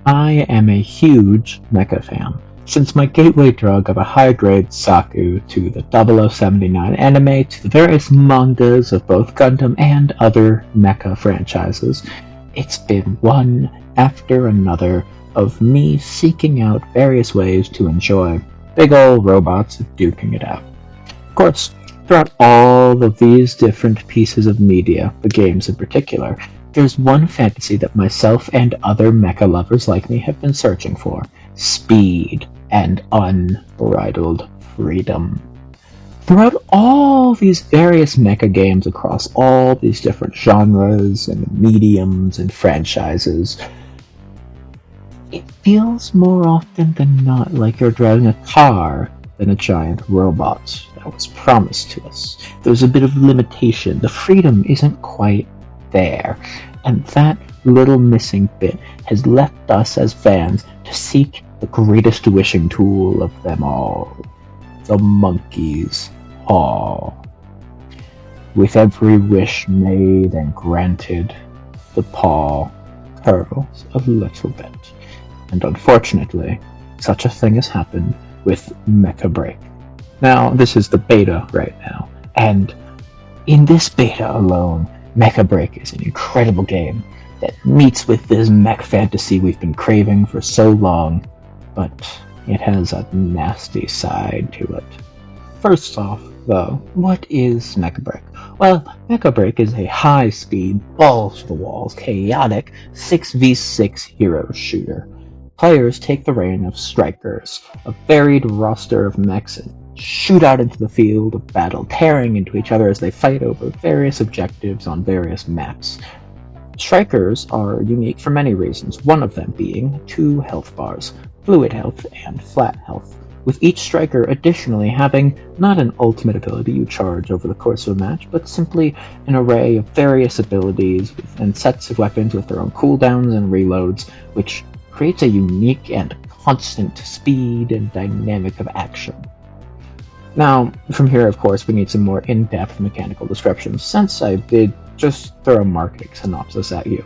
I am a huge mecha fan. Since my gateway drug of a high-grade Saku to the 0079 anime to the various mangas of both Gundam and other mecha franchises, it's been one after another of me seeking out various ways to enjoy big ol' robots duking it out. Of course, throughout all of these different pieces of media, the games in particular, there's one fantasy that myself and other mecha lovers like me have been searching for: speed and unbridled freedom. Throughout all these various mecha games across all these different genres and mediums and franchises, it feels more often than not like you're driving a car than a giant robot that was promised to us. There's a bit of limitation. The freedom isn't quite there, and that little missing bit has left us as fans to seek the greatest wishing tool of them all, the monkey's paw. With every wish made and granted, the paw curls a little bit, and unfortunately, such a thing has happened with Mecha Break. Now, this is the beta right now, and in this beta alone, Mecha Break is an incredible game that meets with this mech fantasy we've been craving for so long, but it has a nasty side to it. First off, though, what is Mecha Break? Well, Mecha Break is a high-speed, balls-to-the-walls, chaotic 6v6 hero shooter. Players take the reign of strikers, a varied roster of mechs, and shoot out into the field of battle, tearing into each other as they fight over various objectives on various maps. Strikers are unique for many reasons, one of them being 2 health bars, fluid health and flat health, with each striker additionally having not an ultimate ability you charge over the course of a match, but simply an array of various abilities and sets of weapons with their own cooldowns and reloads, which creates a unique and constant speed and dynamic of action. Now, from here, of course, we need some more in-depth mechanical descriptions, since I did just throw a marketing synopsis at you.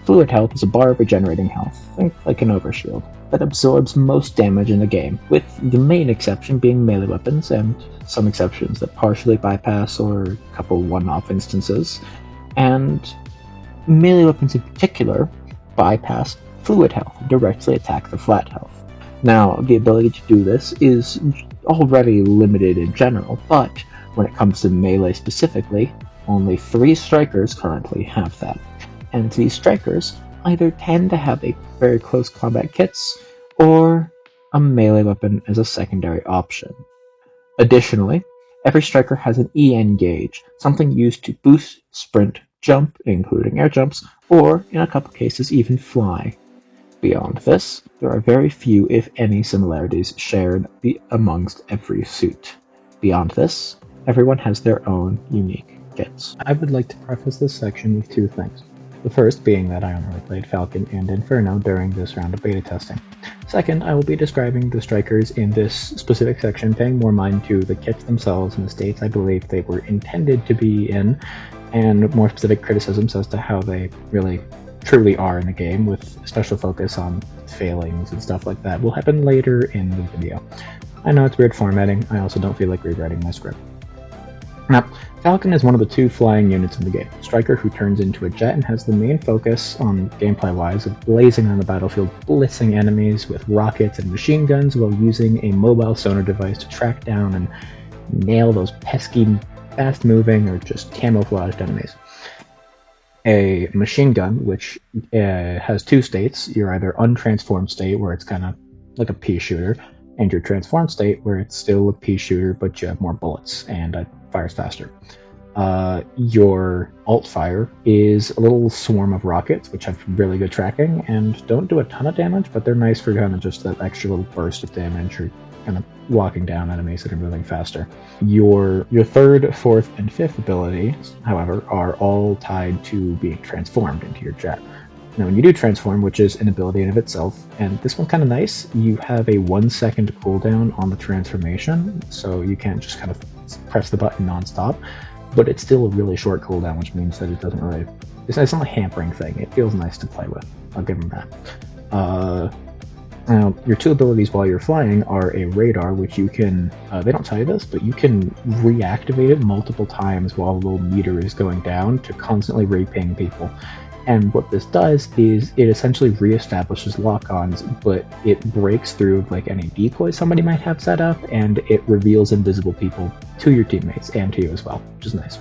Fluid health is a bar of regenerating health, think like an overshield, that absorbs most damage in the game, with the main exception being melee weapons, and some exceptions that partially bypass or a couple one-off instances, and melee weapons in particular bypass fluid health and directly attack the flat health. Now, the ability to do this is already limited in general, but when it comes to melee specifically, only 3 strikers currently have that. And these strikers either tend to have a very close combat kits, or a melee weapon as a secondary option. Additionally, every striker has an EN gauge, something used to boost, sprint, jump, including air jumps, or, in a couple cases, even fly. Beyond this, there are very few, if any, similarities shared amongst every suit. Beyond this, everyone has their own unique kits. I would like to preface this section with 2 things. The first being that I only played Falcon and Inferno during this round of beta testing. Second, I will be describing the strikers in this specific section, paying more mind to the kits themselves and the states I believe they were intended to be in, and more specific criticisms as to how they really truly are in the game, with special focus on failings and stuff like that will happen later in the video. I know it's weird formatting, I also don't feel like rewriting my script. Now, Falcon is one of the 2 flying units in the game, Striker who turns into a jet and has the main focus on gameplay-wise of blazing on the battlefield, blitzing enemies with rockets and machine guns while using a mobile sonar device to track down and nail those pesky, fast-moving or just camouflaged enemies. A machine gun, which has 2 states, your either untransformed state, where it's kind of like a pea shooter, and your transformed state, where it's still a pea shooter, but you have more bullets and it fires faster. Your alt fire is a little swarm of rockets, which have really good tracking and don't do a ton of damage, but they're nice for kind of just that extra little burst of damage or kind of walking down enemies that are moving faster. Your 3rd, 4th, and 5th abilities, however, are all tied to being transformed into your jet. Now, when you do transform, which is an ability in of itself, and this one's kind of nice, you have a 1-second cooldown on the transformation, so you can't just kind of press the button non-stop, but it's still a really short cooldown, which means that it doesn't really... It's not a hampering thing. It feels nice to play with. I'll give them that. Now, your two abilities while you're flying are a radar, which you can, they don't tell you this, but you can reactivate it multiple times while the little meter is going down to constantly re-ping people. And what this does is it essentially reestablishes lock-ons, but it breaks through like any decoy somebody might have set up, and it reveals invisible people to your teammates and to you as well, which is nice.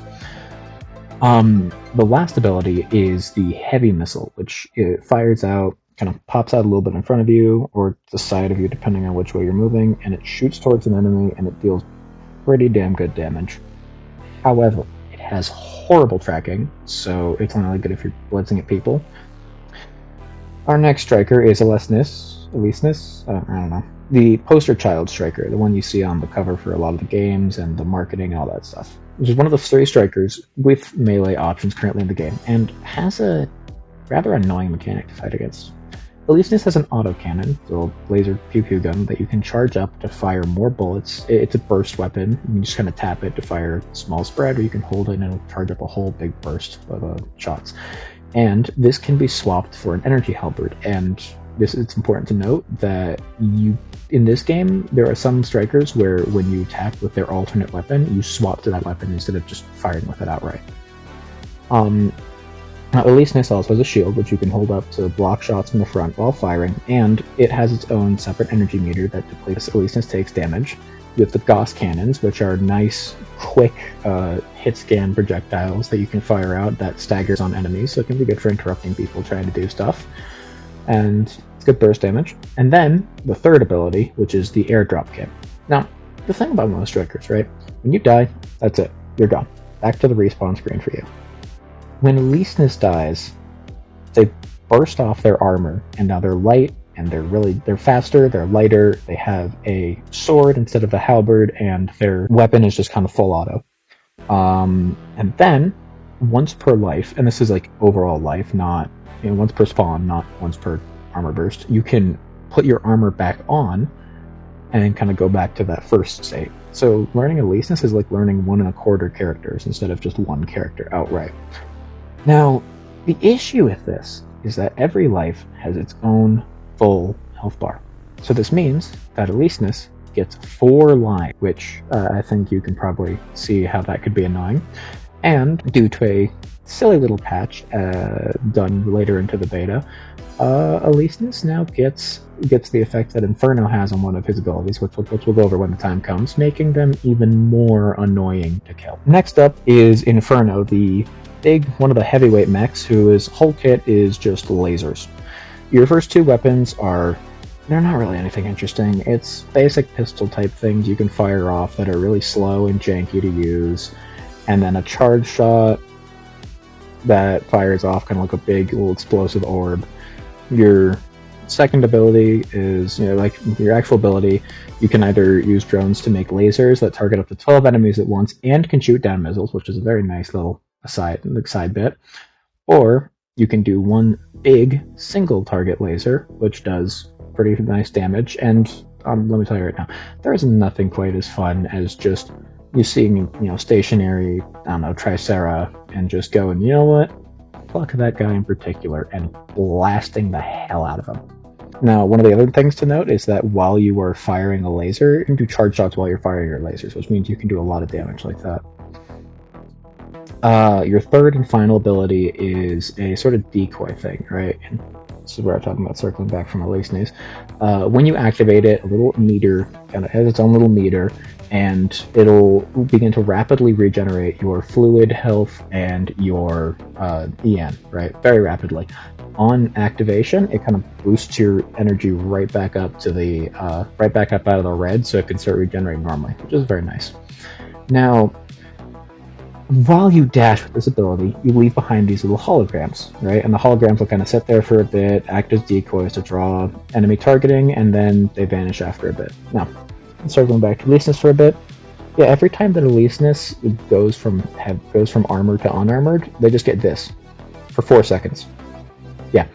The last ability is the heavy missile, which it fires out, kind of pops out a little bit in front of you or the side of you, depending on which way you're moving, and it shoots towards an enemy, and it deals pretty damn good damage. However, it has horrible tracking, so it's only really good if you're blitzing at people. Our next striker is Alesenus. I don't know. The poster child striker, the one you see on the cover for a lot of the games and the marketing, all that stuff. Which is one of the three strikers with melee options currently in the game, and has a rather annoying mechanic to fight against. Alesenus has an autocannon, so a laser pew-pew gun that you can charge up to fire more bullets. It's a burst weapon. You can just kind of tap it to fire a small spread, or you can hold it and it'll charge up a whole big burst of shots. And this can be swapped for an energy halberd, and it's important to note that in this game, there are some strikers where when you attack with their alternate weapon, you swap to that weapon instead of just firing with it outright. Alesenus also has a shield, which you can hold up to block shots from the front while firing, and it has its own separate energy meter that depletes Alesenus takes damage. You have the Gauss cannons, which are nice, quick hit scan projectiles that you can fire out that staggers on enemies, so it can be good for interrupting people trying to do stuff. And it's good burst damage. And then the third ability, which is the airdrop kit. Now, the thing about most strikers, right? When you die, that's it. You're gone. Back to the respawn screen for you. When Alesenus dies, they burst off their armor, and now they're light, and they're faster, they're lighter, they have a sword instead of a halberd, and their weapon is just kind of full auto. And then, once per life, and this is like overall life, not once per spawn, not once per armor burst, you can put your armor back on and kind of go back to that first state. So learning Alesenus is like learning 1.25 characters instead of just one character outright. Now, the issue with this is that every life has its own full health bar. So this means that Alesenus gets 4 lives, which I think you can probably see how that could be annoying. And due to a silly little patch done later into the beta, Alesenus now gets the effect that Inferno has on one of his abilities, which we'll go over when the time comes, making them even more annoying to kill. Next up is Inferno, one of the heavyweight mechs, whose whole kit is just lasers. Your first 2 weapons they're not really anything interesting. It's basic pistol type things you can fire off that are really slow and janky to use, and then a charge shot that fires off kind of like a big little explosive orb. Your second ability is, like your actual ability, you can either use drones to make lasers that target up to 12 enemies at once and can shoot down missiles, which is a very nice little side bit, or you can do one big single target laser, which does pretty nice damage. And let me tell you right now, there is nothing quite as fun as just you seeing stationary, Tricera, and just going, you know what, fuck that guy in particular, and blasting the hell out of him. Now, one of the other things to note is that while you are firing a laser, you can do charge shots while you're firing your lasers, which means you can do a lot of damage like that. Your third and final ability is a sort of decoy thing, right? And this is where I'm talking about circling back from Alesenus. When you activate it, a little meter kind of has its own little meter, and it'll begin to rapidly regenerate your fluid health and your EN, right? Very rapidly. On activation, it kind of boosts your energy right back up out of the red, so it can start regenerating normally, which is very nice. Now, while you dash with this ability, you leave behind these little holograms, right? And the holograms will kind of sit there for a bit, act as decoys to draw enemy targeting, and then they vanish after a bit. Now, circling back to Alesenus for a bit, yeah, every time that Alesenus goes from armored to unarmored, they just get this for 4 seconds. Yeah.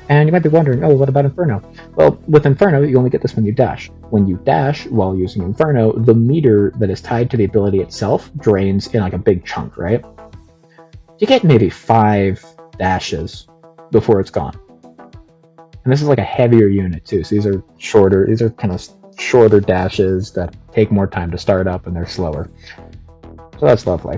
And you might be wondering, oh, what about Inferno? Well, with Inferno, you only get this when you dash. When you dash while using Inferno, the meter that is tied to the ability itself drains in like a big chunk, right? You get maybe 5 dashes before it's gone. And And this is like a heavier unit too, so these are shorter, these are kind of shorter dashes that take more time to start up and they're slower. So that's lovely.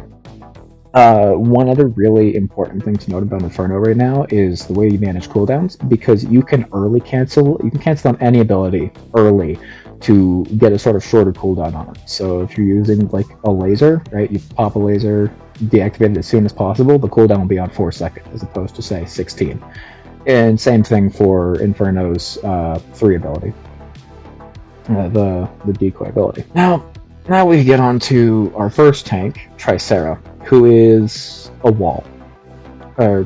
One other really important thing to note about Inferno right now is the way you manage cooldowns, because you can cancel on any ability early to get a sort of shorter cooldown on it. So if you're using like a laser, right, you pop a laser, deactivate it as soon as possible, the cooldown will be on 4 seconds as opposed to say 16. And same thing for Inferno's 3 ability, the decoy ability. Now we get on to our first tank, Tricera, who is a wall. A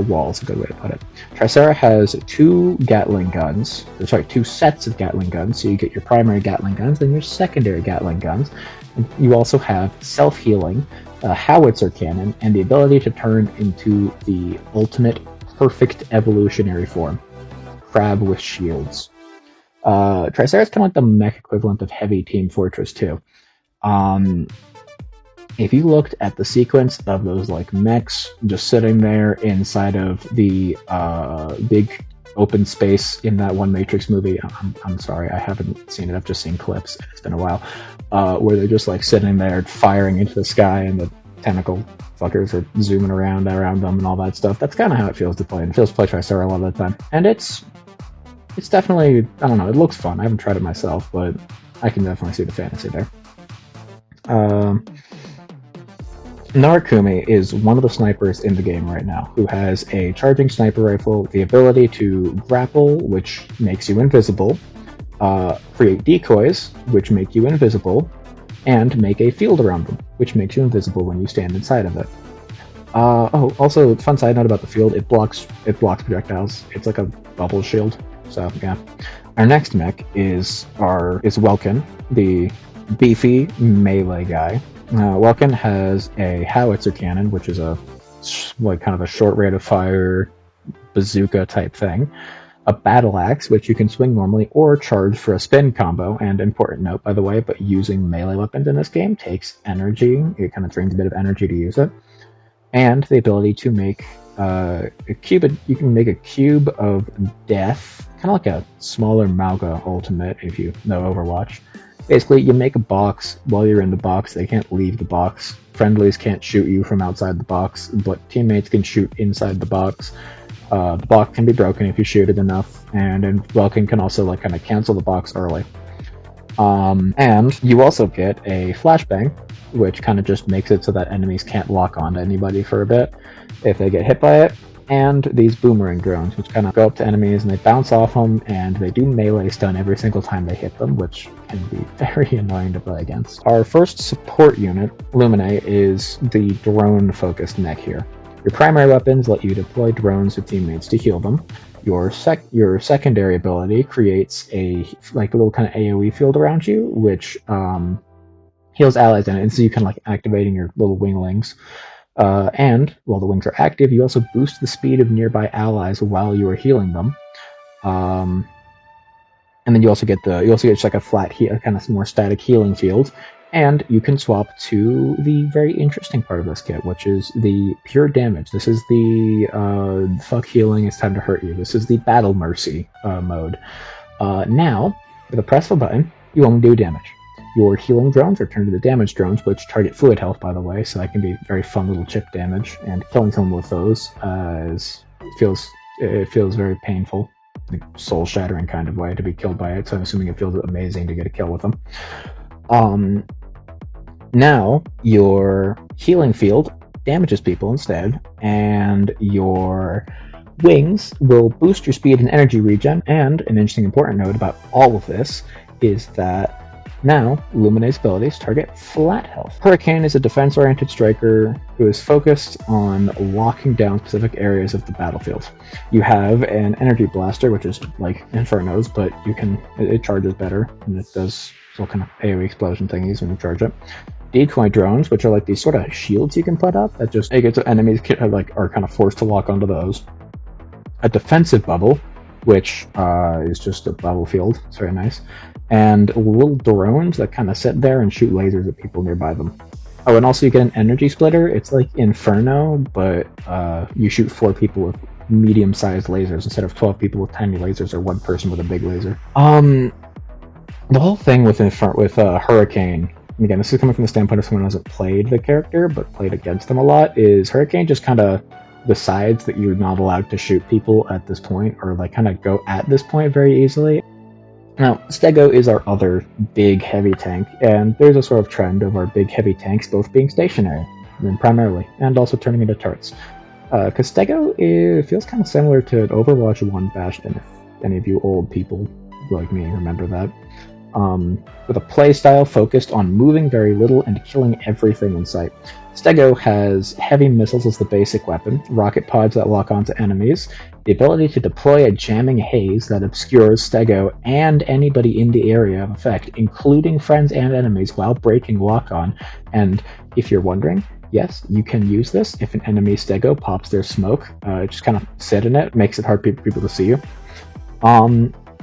wall is a good way to put it. Tricera has 2 Gatling guns, 2 sets of Gatling guns, so you get your primary Gatling guns and your secondary Gatling guns. And you also have self-healing, a howitzer cannon, and the ability to turn into the ultimate perfect evolutionary form, Crab with shields. Tricera is kind of like the mech equivalent of Heavy Team Fortress 2. If you looked at the sequence of those like mechs just sitting there inside of the big open space in that one Matrix movie, I'm sorry, I haven't seen it, I've just seen clips, it's been a while, where they're just like sitting there firing into the sky and the tentacle fuckers are zooming around them and all that stuff. That's kind of how it feels to play, and it feels to play Tricera a lot of the time. And it's definitely, I don't know, it looks fun. I haven't tried it myself, but I can definitely see the fantasy there. Narakumi is one of the snipers in the game right now who has a charging sniper rifle, the ability to grapple, which makes you invisible, create decoys, which make you invisible, and make a field around them, which makes you invisible when you stand inside of it. Also, fun side note about the field, it blocks projectiles. It's like a bubble shield. So yeah. Our next mech is Welkin, the beefy melee guy. Welkin has a howitzer cannon, which is a like kind of a short rate of fire bazooka type thing. A battle axe, which you can swing normally or charge for a spin combo. And important note, by the way, but using melee weapons in this game takes energy. It kind of drains a bit of energy to use it. And the ability to make a cube. You can make a cube of death, kind of like a smaller Mauga ultimate if you know Overwatch. Basically, you make a box. While you're in the box, they can't leave the box. Friendlies can't shoot you from outside the box, but teammates can shoot inside the box. The box can be broken if you shoot it enough, and Welkin can also like kind of cancel the box early. And you also get a flashbang, which kind of just makes it so that enemies can't lock onto anybody for a bit if they get hit by it. And these boomerang drones, which kind of go up to enemies and they bounce off them, and they do melee stun every single time they hit them, which can be very annoying to play against. Our first support unit, Lumine, is the drone-focused mech here. Your primary weapons let you deploy drones with teammates to heal them. Your secondary ability creates a little kind of AoE field around you, which heals allies in it, and so you can like activating your little winglings. And while the wings are active, you also boost the speed of nearby allies while you are healing them. And then you also get just like a flat kind of more static healing field. And you can swap to the very interesting part of this kit, which is the pure damage. This is the fuck healing, it's time to hurt you. This is the battle mercy mode. Now, with a press of a button, you only do damage. Your healing drones are turned into damage drones, which target fluid health, by the way, so that can be very fun little chip damage. And killing someone with those feels very painful, like soul-shattering kind of way to be killed by it. So I'm assuming it feels amazing to get a kill with them. Now your healing field damages people instead, and your wings will boost your speed and energy regen. And an interesting important note about all of this is that now, Lumine's abilities target flat health. Hurricane is a defense-oriented striker who is focused on locking down specific areas of the battlefield. You have an energy blaster, which is like Inferno's, but it charges better, and it does some kind of AoE explosion thingies when you charge it. Decoy drones, which are like these sort of shields you can put up that just make it so enemies are kind of forced to lock onto those. A defensive bubble, which is just a bubble field. It's very nice. And little drones that kind of sit there and shoot lasers at people nearby them. Oh, and also you get an energy splitter. It's like Inferno, but you shoot 4 people with medium-sized lasers instead of 12 people with tiny lasers or one person with a big laser. The whole thing with Hurricane, and again, this is coming from the standpoint of someone who hasn't played the character but played against them a lot, is Hurricane just kind of decides that you're not allowed to shoot people at this point, or like kind of go at this point very easily. Now, Stego is our other big heavy tank, and there's a sort of trend of our big heavy tanks both being stationary, primarily, and also turning into turrets. Because Stego feels kind of similar to Overwatch 1 Bastion, if any of you old people like me remember that. With a playstyle focused on moving very little and killing everything in sight. Stego has heavy missiles as the basic weapon, rocket pods that lock onto enemies, the ability to deploy a jamming haze that obscures Stego and anybody in the area of effect, including friends and enemies, while breaking lock-on. And if you're wondering, yes, you can use this if an enemy Stego pops their smoke. Just kind of sit in it, makes it hard for people to see you.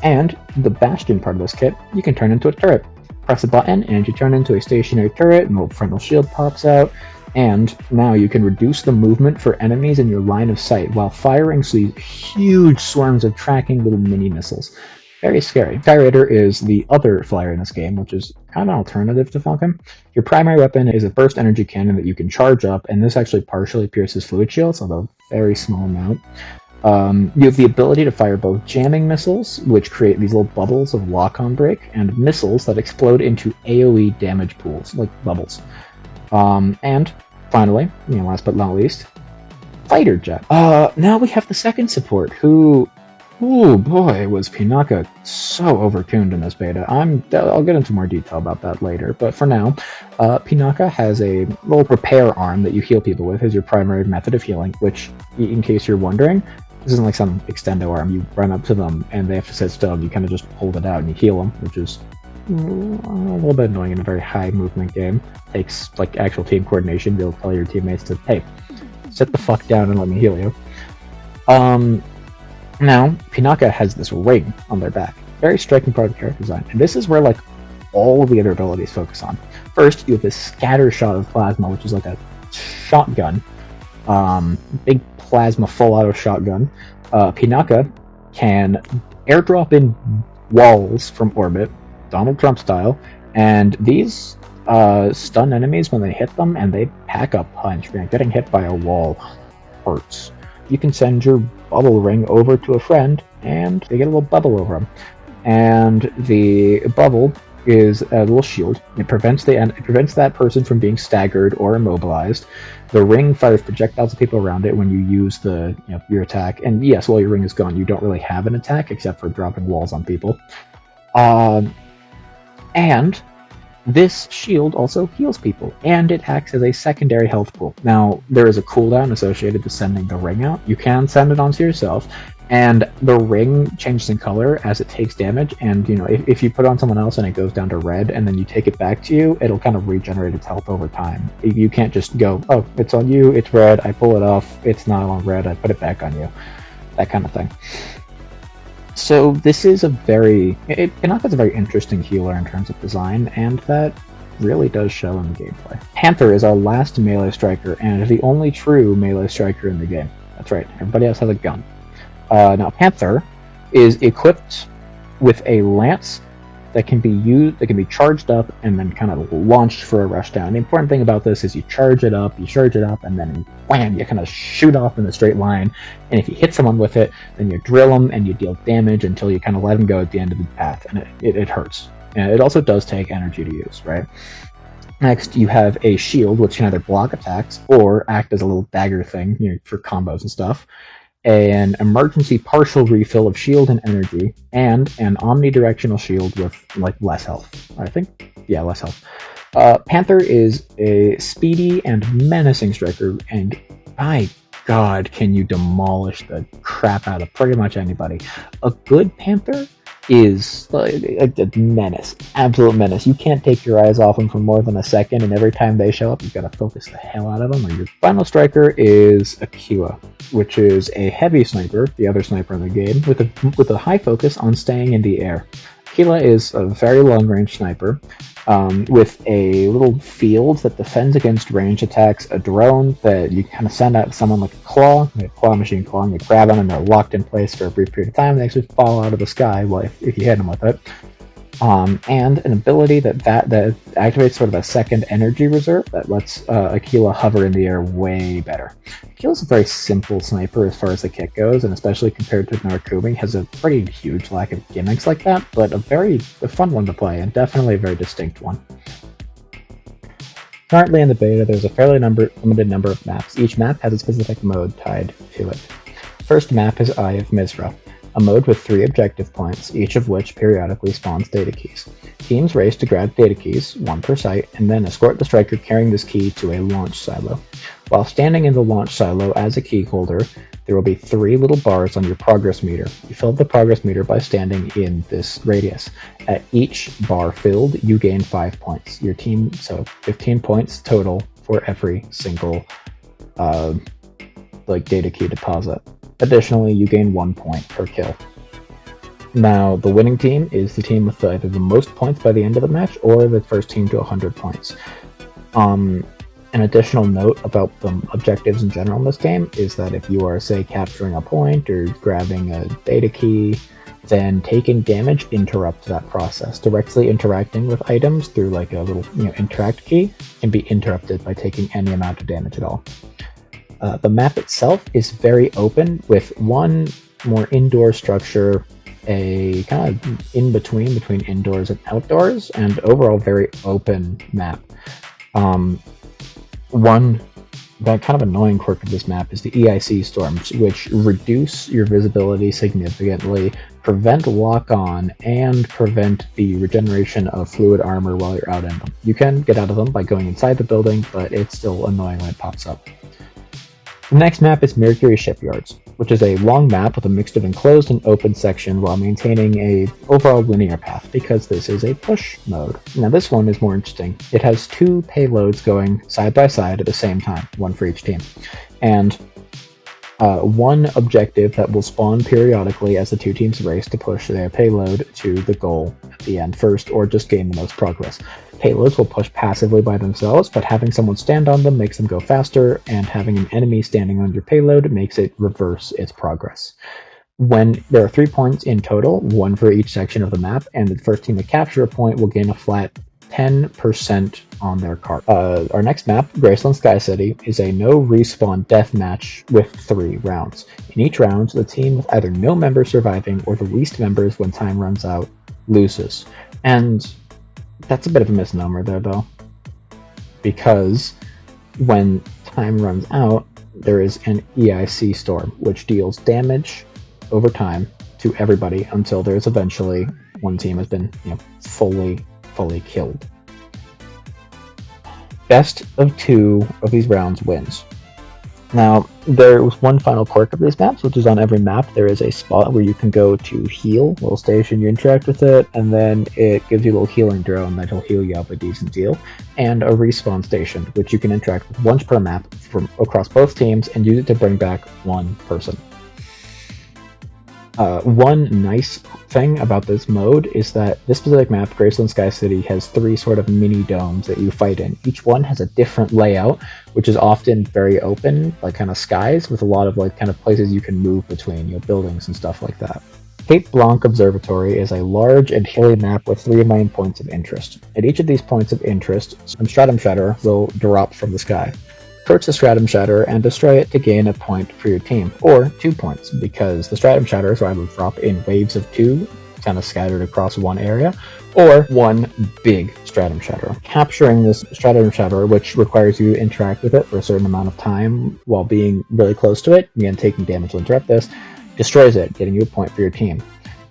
And the Bastion part of this kit, you can turn into a turret. Press a button and you turn into a stationary turret, and a frontal shield pops out. And now you can reduce the movement for enemies in your line of sight while firing these huge swarms of tracking little mini missiles. Very scary. Gyrator is the other flyer in this game, which is kind of an alternative to Falcon. Your primary weapon is a burst energy cannon that you can charge up, and this actually partially pierces fluid shields, although a very small amount. You have the ability to fire both jamming missiles, which create these little bubbles of lock-on break, and missiles that explode into AoE damage pools, like bubbles. And finally, last but not least, Fighter Jet. Now we have the second support, who, oh boy, was Pinaka so overtuned in this beta. I'll get into more detail about that later, but for now, Pinaka has a little repair arm that you heal people with as your primary method of healing, which, in case you're wondering, this isn't like some extendo arm. You run up to them and they have to sit still, and you kind of just hold it out and you heal them, which is a little bit annoying in a very high movement game. Takes like actual team coordination to be able to tell your teammates to, hey, sit the fuck down and let me heal you. Now, Pinaka has this ring on their back. Very striking part of the character design. And this is where like all of the other abilities focus on. First, you have this scatter shot of plasma, which is like a shotgun. Big plasma full auto shotgun. Pinaka can airdrop in walls from orbit, Donald Trump style, and these stun enemies when they hit them, and they pack a punch. Getting hit by a wall hurts. You can send your bubble ring over to a friend, and they get a little bubble over them. And the bubble is a little shield. It prevents that person from being staggered or immobilized. The ring fires projectiles at people around it when you use your attack. And yes, while your ring is gone, you don't really have an attack except for dropping walls on people. And this shield also heals people, and it acts as a secondary health pool. Now, there is a cooldown associated with sending the ring out. You can send it onto yourself, and the ring changes in color as it takes damage, and if you put it on someone else and it goes down to red, and then you take it back to you, it'll kind of regenerate its health over time. You can't just go, oh, it's on you, it's red, I pull it off, it's not on red, I put it back on you. That kind of thing. So this is Pinaka's a very interesting healer in terms of design, and that really does show in the gameplay. Panther is our last melee striker, and is the only true melee striker in the game. That's right, everybody else has a gun. Now Panther is equipped with a lance that can be charged up and then kind of launched for a rushdown. The important thing about this is you charge it up, and then wham, you kind of shoot off in a straight line. And if you hit someone with it, then you drill them and you deal damage until you kind of let them go at the end of the path, and it hurts. And it also does take energy to use, right? Next, you have a shield, which can either block attacks or act as a little dagger thing, for combos and stuff. An emergency partial refill of shield and energy, and an omnidirectional shield with less health. I think, yeah, less health. Panther is a speedy and menacing striker, and by God, can you demolish the crap out of pretty much anybody. A good Panther is a menace, absolute menace. You can't take your eyes off them for more than a second, and every time they show up, you've got to focus the hell out of them. Or your final striker is Akua, which is a heavy sniper, the other sniper in the game, with a high focus on staying in the air. Aquila is a very long-range sniper with a little field that defends against range attacks, a drone that you kind of send out someone like a claw machine claw, and you grab them and they're locked in place for a brief period of time, and they actually fall out of the sky if you hit them with it. And an ability that activates sort of a second energy reserve that lets Aquila hover in the air way better. Aquila's a very simple sniper as far as the kit goes, and especially compared to Narukumi, has a pretty huge lack of gimmicks like that, but a fun one to play, and definitely a very distinct one. Currently in the beta, there's a fairly limited number of maps. Each map has a specific mode tied to it. First map is Eye of Mizra, a mode with 3 objective points, each of which periodically spawns data keys. Teams race to grab data keys, 1 per site, and then escort the striker carrying this key to a launch silo. While standing in the launch silo as a key holder, there will be 3 little bars on your progress meter. You fill the progress meter by standing in this radius. At each bar filled, you gain 5 points. Your team, so 15 points total for every single data key deposit. Additionally, you gain 1 point per kill. Now, the winning team is the team with either the most points by the end of the match or the first team to 100 points. An additional note about the objectives in general in this game is that if you are, say, capturing a point or grabbing a data key, then taking damage interrupts that process. Directly interacting with items through like a little interact key can be interrupted by taking any amount of damage at all. The map itself is very open, with one more indoor structure, a kind of in-between between indoors and outdoors, and overall very open map. One kind of annoying quirk of this map is the EIC storms, which reduce your visibility significantly, prevent lock-on, and prevent the regeneration of fluid armor while you're out in them. You can get out of them by going inside the building, but it's still annoying when it pops up. The next map is Mercury Shipyards, which is a long map with a mix of enclosed and open section while maintaining a overall linear path, because this is a push mode. Now this one is more interesting. It has 2 payloads going side by side at the same time, 1 for each team, and 1 objective that will spawn periodically as the 2 teams race to push their payload to the goal at the end first, or just gain the most progress. Payloads will push passively by themselves, but having someone stand on them makes them go faster, and having an enemy standing on your payload makes it reverse its progress. When there are 3 points in total, 1 for each section of the map, and the first team to capture a point will gain a flat 10% on their card. Our next map, Graceland Sky City, is a no respawn deathmatch with 3 rounds. In each round, the team with either no members surviving or the least members when time runs out loses. And that's a bit of a misnomer there, though, because when time runs out, there is an EIC storm, which deals damage over time to everybody until there's eventually one team has been fully killed. Best of 2 of these rounds wins. Now, there was one final quirk of these maps, which is on every map there is a spot where you can go to heal, a little station, you interact with it, and then it gives you a little healing drone that'll heal you up a decent deal, and a respawn station, which you can interact with once per map from across both teams and use it to bring back 1 person. One nice thing about this mode is that this specific map, Graceland Sky City, has 3 sort of mini domes that you fight in. Each one has a different layout, which is often very open, like kind of skies, with a lot of kind of places you can move between, buildings and stuff like that. Cape Blanc Observatory is a large and hilly map with 3 main points of interest. At each of these points of interest, some stratum shatter will drop from the sky. Approach the stratum shatter and destroy it to gain a point for your team, or 2 points, because the stratum shatters will either drop in waves of 2, kind of scattered across one area, or 1 big stratum shatter. Capturing this stratum shatter, which requires you to interact with it for a certain amount of time while being really close to it, again taking damage to interrupt this, destroys it, getting you a point for your team.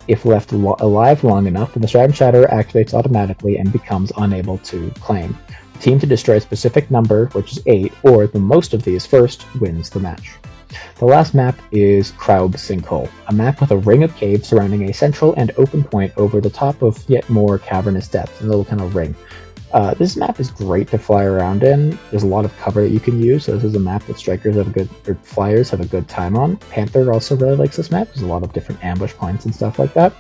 If left alive long enough, then the stratum shatter activates automatically and becomes unable to claim. Team to destroy a specific number, which is 8, or the most of these first, wins the match. The last map is Kraub Sinkhole, a map with a ring of caves surrounding a central and open point over the top of yet more cavernous depths, a little kind of ring. This map is great to fly around in. There's a lot of cover that you can use, so this is a map that strikers have a good, or flyers have a good time on. Panther also really likes this map. There's a lot of different ambush points and stuff like that.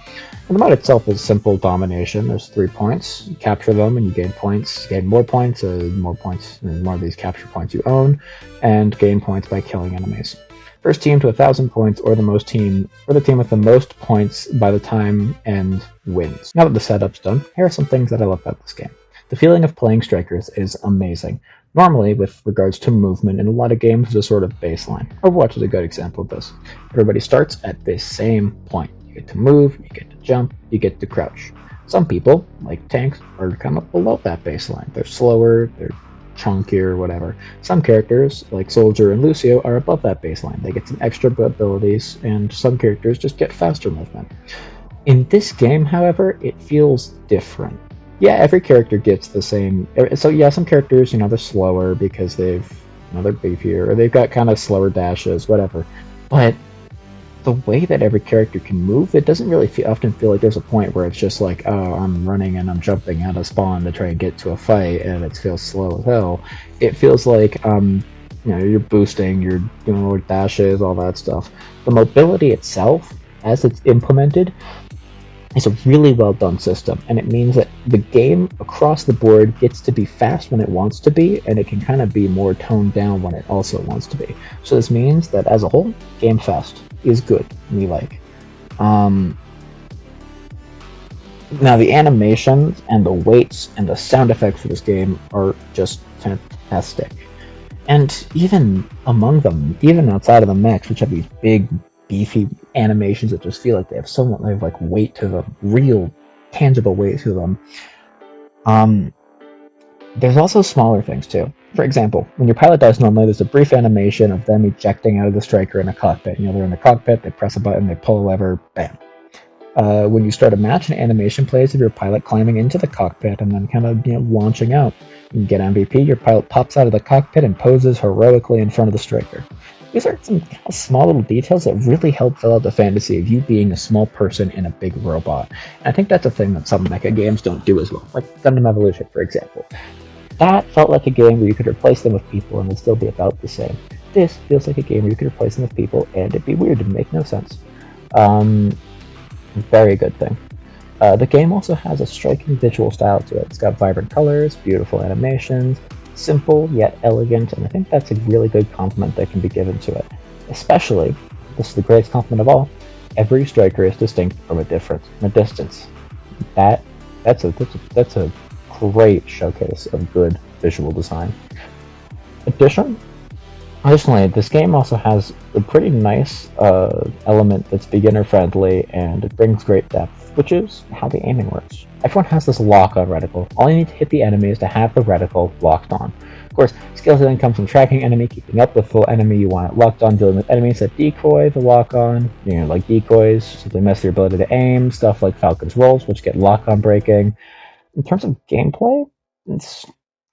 And the mod itself is simple domination. There's 3 points. You capture them and you gain points. You gain more points, and more of these capture points you own, and gain points by killing enemies. First team to 1,000 points, or the team with the most points by the time end wins. Now that the setup's done, here are some things that I love about this game. The feeling of playing strikers is amazing. Normally, with regards to movement in a lot of games, there's a sort of baseline. Overwatch is a good example of this. Everybody starts at this same point. You get to move, you get to jump, you get to crouch. Some people, like tanks, are kind of below that baseline. They're slower, they're chunkier, whatever. Some characters, like Soldier and Lucio, are above that baseline. They get some extra abilities, and some characters just get faster movement. In this game, however, it feels different. Yeah, every character gets the same. So yeah, some characters, they're slower because they're beefier, or they've got kind of slower dashes, whatever. But the way that every character can move, it doesn't really often feel like there's a point where it's just like, oh, I'm running and I'm jumping out of spawn to try and get to a fight, and it feels slow as hell. It feels like, you're boosting, you're doing more dashes, all that stuff. The mobility itself, as it's implemented, it's a really well done system, and it means that the game across the board gets to be fast when it wants to be, and it can kind of be more toned down when it also wants to be. So this means that as a whole, Game Fast is good, we like. Now the animations and the weights and the sound effects for this game are just fantastic. And even among them, even outside of the mechs, which have these big beefy animations that just feel like they have like weight to them, real tangible weight to them. There's also smaller things too. For example, when your pilot dies normally, there's a brief animation of them ejecting out of the striker in a cockpit. They're in the cockpit, they press a button, they pull a lever, bam. When you start a match, an animation plays of your pilot climbing into the cockpit and then kind of launching out. You get MVP, your pilot pops out of the cockpit and poses heroically in front of the striker. These are some kind of small little details that really help fill out the fantasy of you being a small person in a big robot. And I think that's a thing that some mecha games don't do as well, like Gundam Evolution, for example. That felt like a game where you could replace them with people and it'd still be about the same. This feels like a game where you could replace them with people and it'd be weird and make no sense. Very good thing. The game also has a striking visual style to it. It's got vibrant colors, beautiful animations, simple yet elegant, and I think that's a really good compliment that can be given to it. Especially, this is the greatest compliment of all, every striker is distinct from a distance. That's a great showcase of good visual design. Additionally, this game also has a pretty nice element that's beginner friendly, and it brings great depth, which is how the aiming works. Everyone has this lock-on reticle. All you need to hit the enemy is to have the reticle locked on. Of course, skills then comes from tracking enemy, keeping up with full enemy you want it locked on, dealing with enemies that decoy the lock-on, like decoys, simply mess your ability to aim, stuff like Falcon's rolls, which get lock-on breaking. In terms of gameplay, it's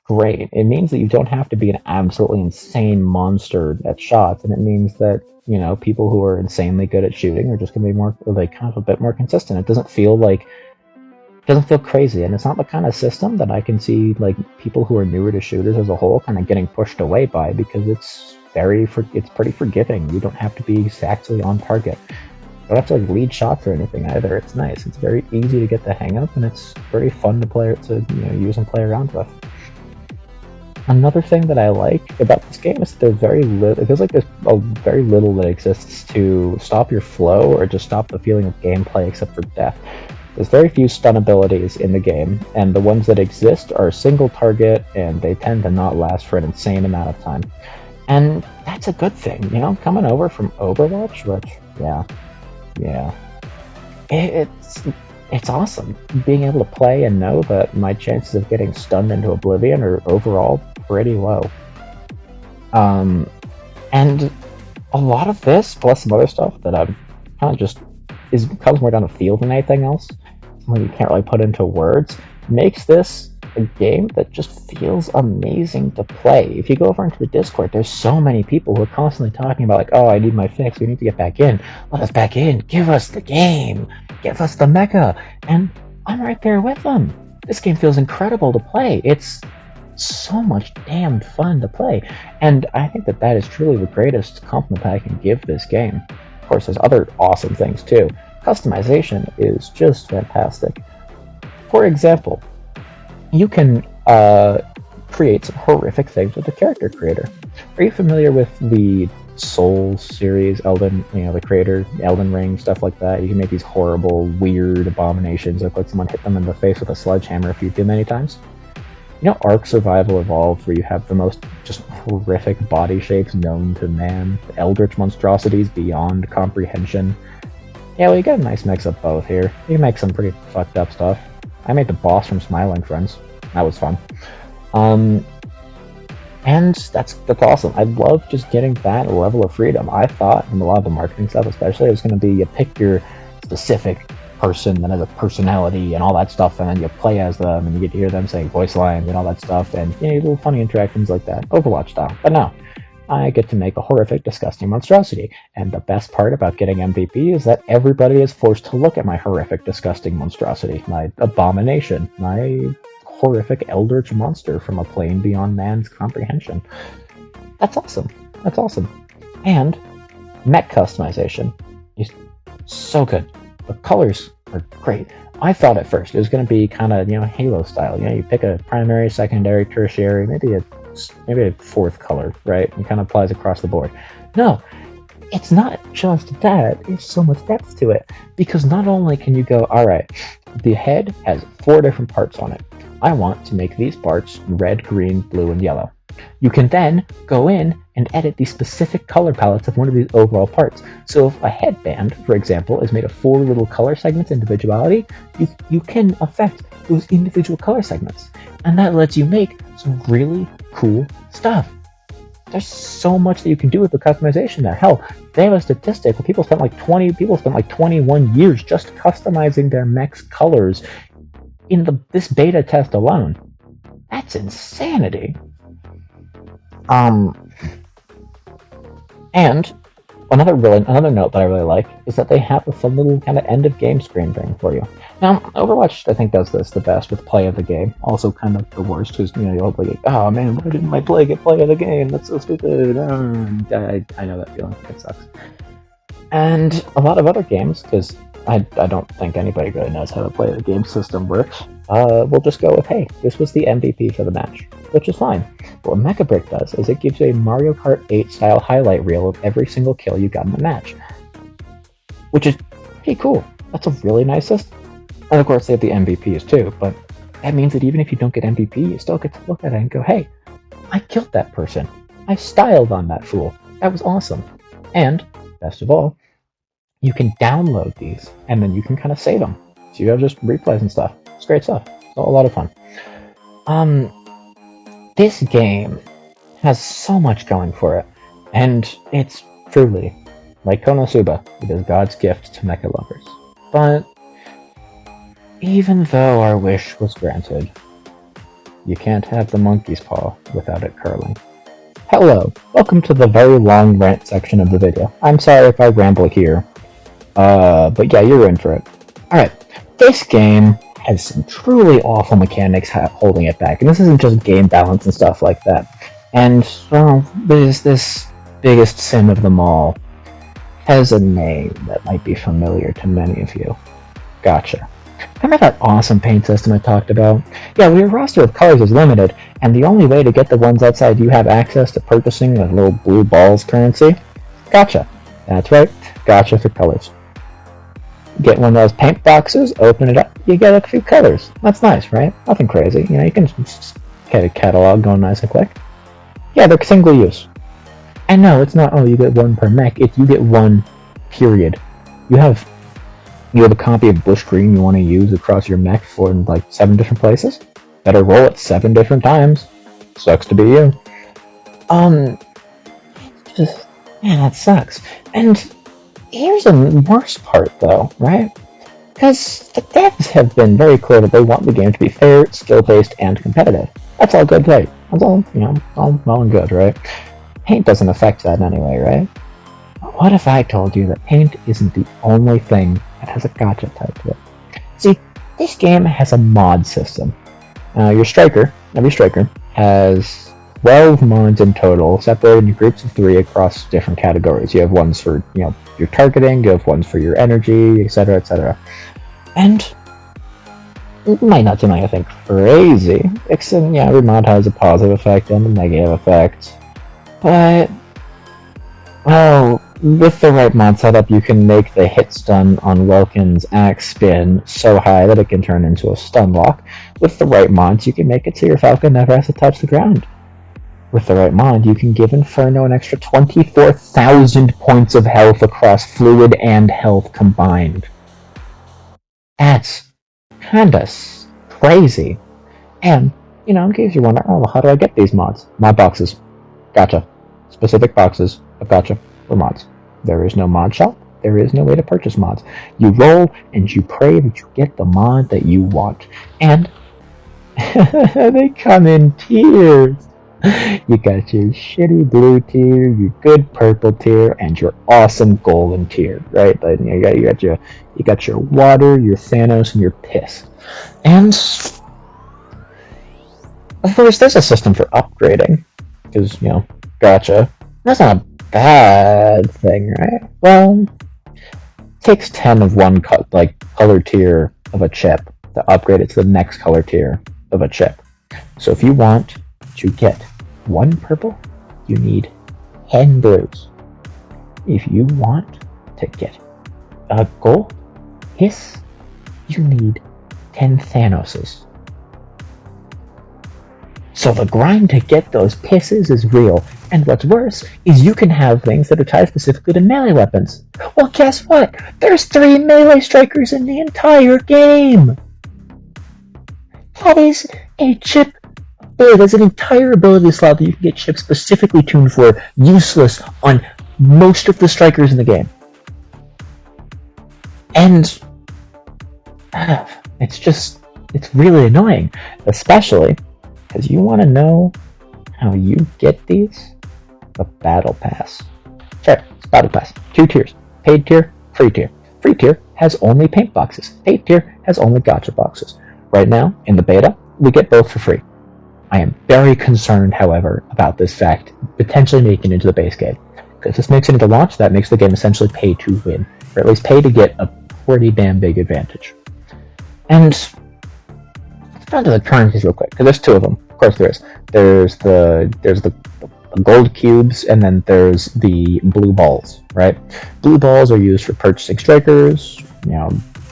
great. It means that you don't have to be an absolutely insane monster at shots, and it means that people who are insanely good at shooting are just going to be a bit more consistent. It doesn't feel crazy, and it's not the kind of system that I can see people who are newer to shooters as a whole kind of getting pushed away by, because it's pretty forgiving. You don't have to be exactly on target. You don't have to lead shots or anything either. It's nice. It's very easy to get the hang of, and it's very fun to use and play around with. Another thing that I like about this game is that there's very little. It feels like there's very little that exists to stop your flow or just stop the feeling of gameplay, except for death. There's very few stun abilities in the game, and the ones that exist are single target, and they tend to not last for an insane amount of time. And that's a good thing, coming over from Overwatch, which, yeah. It's awesome being able to play and know that my chances of getting stunned into oblivion are overall pretty low. And a lot of this, plus some other stuff that I'm kind of just comes more down to feel than anything else, something you can't really put into words, makes this a game that just feels amazing to play. If you go over into the Discord, there's so many people who are constantly talking about oh, I need my fix, we need to get back in. Let us back in, give us the game, give us the mecha, and I'm right there with them. this game feels incredible to play. It's so much damn fun to play, and I think that is truly the greatest compliment I can give this game. Of course, there's other awesome things too. Customization is just fantastic. For example, you can create some horrific things with the character creator. Are you familiar with the Souls series, Elden, the creator, Elden Ring, stuff like that? You can make these horrible, weird abominations look like someone hit them in the face with a sledgehammer a few too many times. Ark Survival Evolved, where you have the most just horrific body shapes known to man, eldritch monstrosities beyond comprehension. Yeah, well, you got a nice mix of both here. You can make some pretty fucked up stuff. I made the boss from Smiling Friends. That was fun. And that's awesome. I love just getting that level of freedom. I thought, from a lot of the marketing stuff especially, it was going to be you pick your specific person that has a personality and all that stuff, and then you play as them, and you get to hear them saying voice lines and all that stuff, and little funny interactions like that, Overwatch style. But no, I get to make a horrific, disgusting monstrosity, and the best part about getting MVP is that everybody is forced to look at my horrific, disgusting monstrosity, my abomination, my horrific eldritch monster from a plane beyond man's comprehension. That's awesome. That's awesome. And mech customization is so good. The colors are great. I thought at first it was going to be kind of Halo style. You pick a primary, secondary, tertiary, maybe a fourth color, right? It kind of applies across the board. No, it's not just that. There's so much depth to it, because not only can you go, all right, the head has 4 different parts on it. I want to make these parts red, green, blue, and yellow. You can then go in and edit the specific color palettes of one of these overall parts. So if a headband, for example, is made of 4 little color segments individuality, you can affect those individual color segments. And that lets you make some really cool stuff. There's so much that you can do with the customization there. Hell, they have a statistic where people spent like 21 years just customizing their mech's colors in this beta test alone. That's insanity. And another note that I really like is that they have a fun little kind of end of game screen thing for you. Now, Overwatch, I think, does this the best with play of the game. Also, kind of the worst because you'll be like, oh man, why didn't my play get play of the game? That's so stupid. I know that feeling. It sucks. And a lot of other games, because I don't think anybody really knows how to play the game system works. We'll just go with, hey, this was the MVP for the match, which is fine. But what Mecha Break does is it gives you a Mario Kart 8 style highlight reel of every single kill you got in the match, which is pretty cool. That's a really nice system. And of course they have the MVPs too, but that means that even if you don't get MVP, you still get to look at it and go, hey, I killed that person. I styled on that fool. That was awesome. And, best of all, you can download these, and then you can kind of save them. So you have just replays and stuff. It's great stuff. It's a lot of fun. This game has so much going for it, and it's truly, like Konosuba, it is God's gift to mecha lovers. But even though our wish was granted, you can't have the monkey's paw without it curling. Hello, welcome to the very long rant section of the video. I'm sorry if I ramble here. But yeah, you're in for it. Alright, this game has some truly awful mechanics holding it back, and this isn't just game balance and stuff like that. And, well, there's this biggest sin of them all. Has a name that might be familiar to many of you. Gotcha. Remember that awesome paint system I talked about? Yeah, well, your roster of colors is limited, and the only way to get the ones outside you have access to purchasing the little blue balls currency? Gotcha. That's right. Gotcha for colors. Get one of those paint boxes, open it up, you get a few colors. That's nice, right? Nothing crazy. You can just get a catalog going nice and quick. Yeah, they're single use. And no, it's not, oh, you get one per mech. It's you get one, period. You have a copy of Bush Green you want to use across your mech for like 7 different places? Better roll it 7 different times. Sucks to be you. Just, man, that sucks. And here's the worst part, though, right? Because the devs have been very clear that they want the game to be fair, skill-based, and competitive. That's all good, right? That's all, all well and good, right? Paint doesn't affect that anyway, right? But what if I told you that paint isn't the only thing that has a gotcha type to it? See, this game has a mod system. Every striker has 12 mods in total, separated into groups of 3 across different categories. You have ones for, your targeting, you have ones for your energy, etc., etc. And it might not seem like anything crazy, except, every mod has a positive effect and a negative effect. But, well, with the right mod setup, you can make the hit stun on Welkin's axe spin so high that it can turn into a stun lock. With the right mods, you can make it so your Falcon never has to touch the ground. With the right mod, you can give Inferno an extra 24,000 points of health across fluid and health combined. That's kinda crazy. And, in case you're wondering, how do I get these mods? Mod boxes. Gotcha. Specific boxes of gotcha for mods. There is no mod shop. There is no way to purchase mods. You roll and you pray that you get the mod that you want. And they come in tiers. You got your shitty blue tier, your good purple tier, and your awesome golden tier, right? You got your water, your Thanos, and your piss. And of course, there's a system for upgrading, because gotcha. That's not a bad thing, right? Well, it takes 10 of one color tier of a chip to upgrade it to the next color tier of a chip. So if you want to get 1 purple, you need 10 blues. If you want to get a gold hiss, you need 10 Thanoses. So the grind to get those pisses is real, and what's worse is you can have things that are tied specifically to melee weapons. Well, guess what? There's 3 melee strikers in the entire game! That is a chip. There's an entire ability slot that you can get chips specifically tuned for, useless on most of the strikers in the game. And it's really annoying, especially because you want to know how you get these? The Battle Pass. Sure, it's Battle Pass. 2 tiers. Paid tier, free tier. Free tier has only paint boxes. Paid tier has only gacha boxes. Right now, in the beta, we get both for free. I am very concerned, however, about this fact potentially making it into the base game. Because if this makes it into launch, that makes the game essentially pay to win. Or at least pay to get a pretty damn big advantage. And let's go to the currencies real quick, because there's 2 of them. Of course there is. There's the gold cubes, and then there's the blue balls, right? Blue balls are used for purchasing strikers,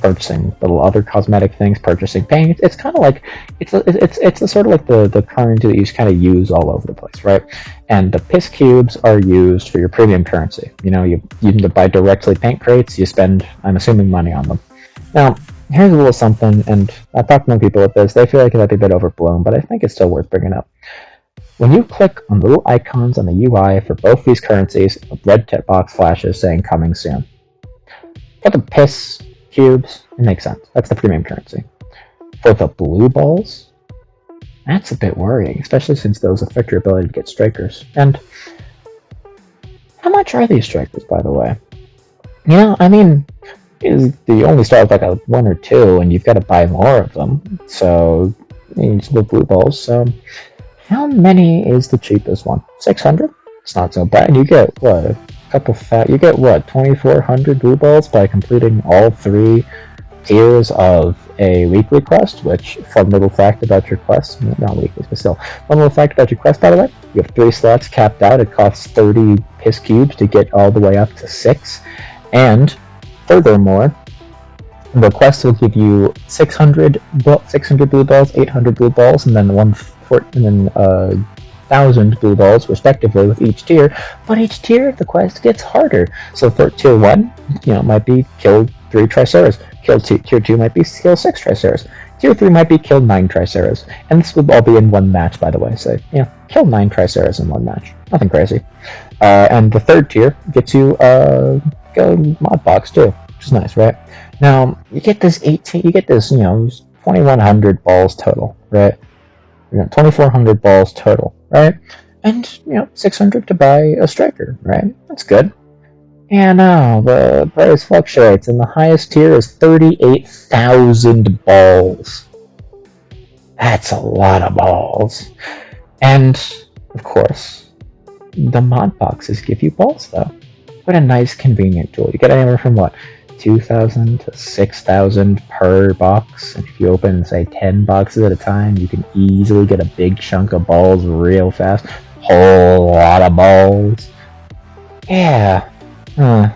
purchasing little other cosmetic things, purchasing paint. It's kind of like it's sort of like the currency that you just kind of use all over the place, right? And the piss cubes are used for your premium currency. You can buy directly paint crates. You spend, I'm assuming, money on them. Now, here's a little something, and I've talked to more people with this. They feel like it might be a bit overblown, but I think it's still worth bringing up. When you click on the little icons on the UI for both these currencies, a red tick box flashes saying coming soon. For the piss cubes, it makes sense. That's the premium currency. For the blue balls, that's a bit worrying, especially since those affect your ability to get strikers. And how much are these strikers, by the way? You only start with like a 1 or 2, and you've got to buy more of them. So, you need the blue balls. So, how many is the cheapest one? 600? It's not so bad. You get what? You get what? 2,400 blue balls by completing all 3 tiers of a weekly quest. Which, fun little fact about your quest, not weekly, but still, fun little fact about your quest, by the way. You have 3 slots capped out. It costs 30 piss cubes to get all the way up to 6, and furthermore, the quest will give you 600 blue balls, 800 blue balls, and then 1,000 blue balls, respectively, with each tier. But each tier, the quest gets harder. So for tier 1, might be kill 3 Triceras. Tier 2 might be kill 6 Triceras. Tier 3 might be kill 9 Triceras. And this will all be in one match, by the way. So, kill 9 Triceras in one match. Nothing crazy. And the 3rd tier gets you a mod box too, which is nice, right? Now, you get this 2,100 balls total, right? 2,400 balls total, right? And, 600 to buy a striker, right? That's good. Yeah, no, the price fluctuates, and the highest tier is 38,000 balls. That's a lot of balls. And, of course, the mod boxes give you balls, though. What a nice, convenient tool. You get anywhere from, what, 2,000 to 6,000 per box. And if you open, say, 10 boxes at a time, you can easily get a big chunk of balls real fast. Whole lot of balls. Yeah. I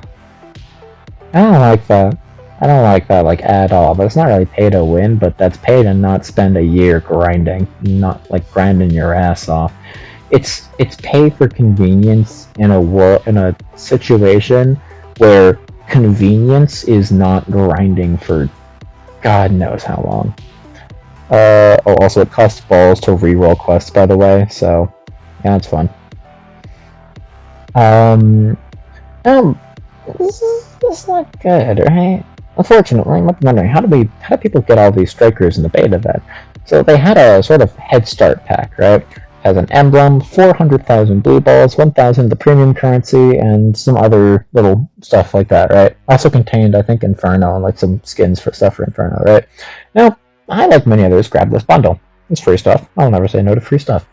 don't like that. I don't like that, like, at all. But it's not really pay to win, but that's pay to not spend a year grinding. Not, like, grinding your ass off. It's pay for convenience in a situation where convenience is not grinding for God knows how long. Also, it costs balls to reroll quests, by the way, so yeah, it's fun. This is not good, right? Unfortunately, I'm wondering how do people get all these strikers in the beta then? So they had a sort of head start pack, right? Has an emblem, 400,000 blue balls, 1,000 the premium currency, and some other little stuff like that, right? Also contained, I think, Inferno and like some skins for stuff for Inferno, right? Now, I, like many others, grabbed this bundle. It's free stuff. I'll never say no to free stuff.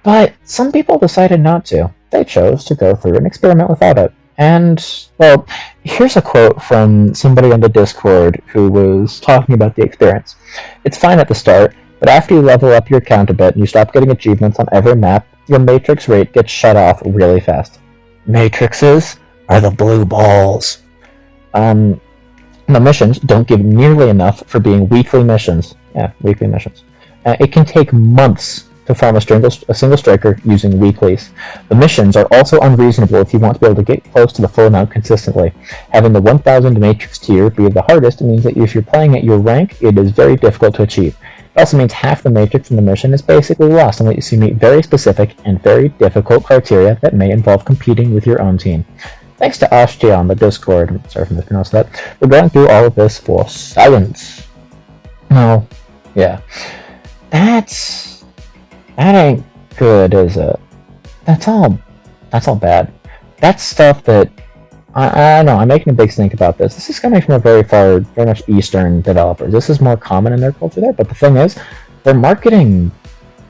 But some people decided not to. They chose to go through and experiment without it. And, well, here's a quote from somebody on the Discord who was talking about the experience. It's fine at the start, but after you level up your account a bit and you stop getting achievements on every map, your matrix rate gets shut off really fast. Matrixes are the blue balls. The missions don't give nearly enough for being weekly missions. Yeah, weekly missions. It can take months to farm a single striker using weeklies. The missions are also unreasonable if you want to be able to get close to the full amount consistently. Having the 1000 matrix tier be the hardest means that if you're playing at your rank, it is very difficult to achieve. It also means half the matrix in the mission is basically lost unless you meet very specific and very difficult criteria that may involve competing with your own team. Thanks to Ashti on the Discord, I'm sorry if I mispronounced that, we're going through all of this for silence. No, yeah. That ain't good, is it? That's all bad. That's stuff that, I don't know, I'm making a big stink about this. This is coming from a very much Eastern developers. This is more common in their culture there, but the thing is, they're marketing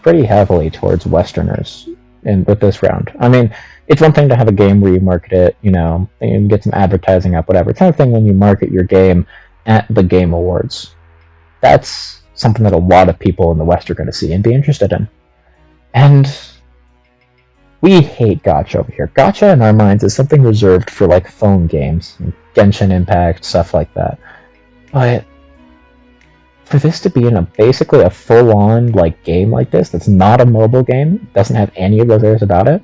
pretty heavily towards Westerners with this round. I mean, it's one thing to have a game where you market it, and get some advertising up, whatever. It's another thing when you market your game at the Game Awards. That's something that a lot of people in the West are going to see and be interested in. And we hate gacha over here. Gacha in our minds is something reserved for like phone games, Genshin Impact, stuff like that. But for this to be in basically a full-on like game like this, that's not a mobile game, doesn't have any of those airs about it,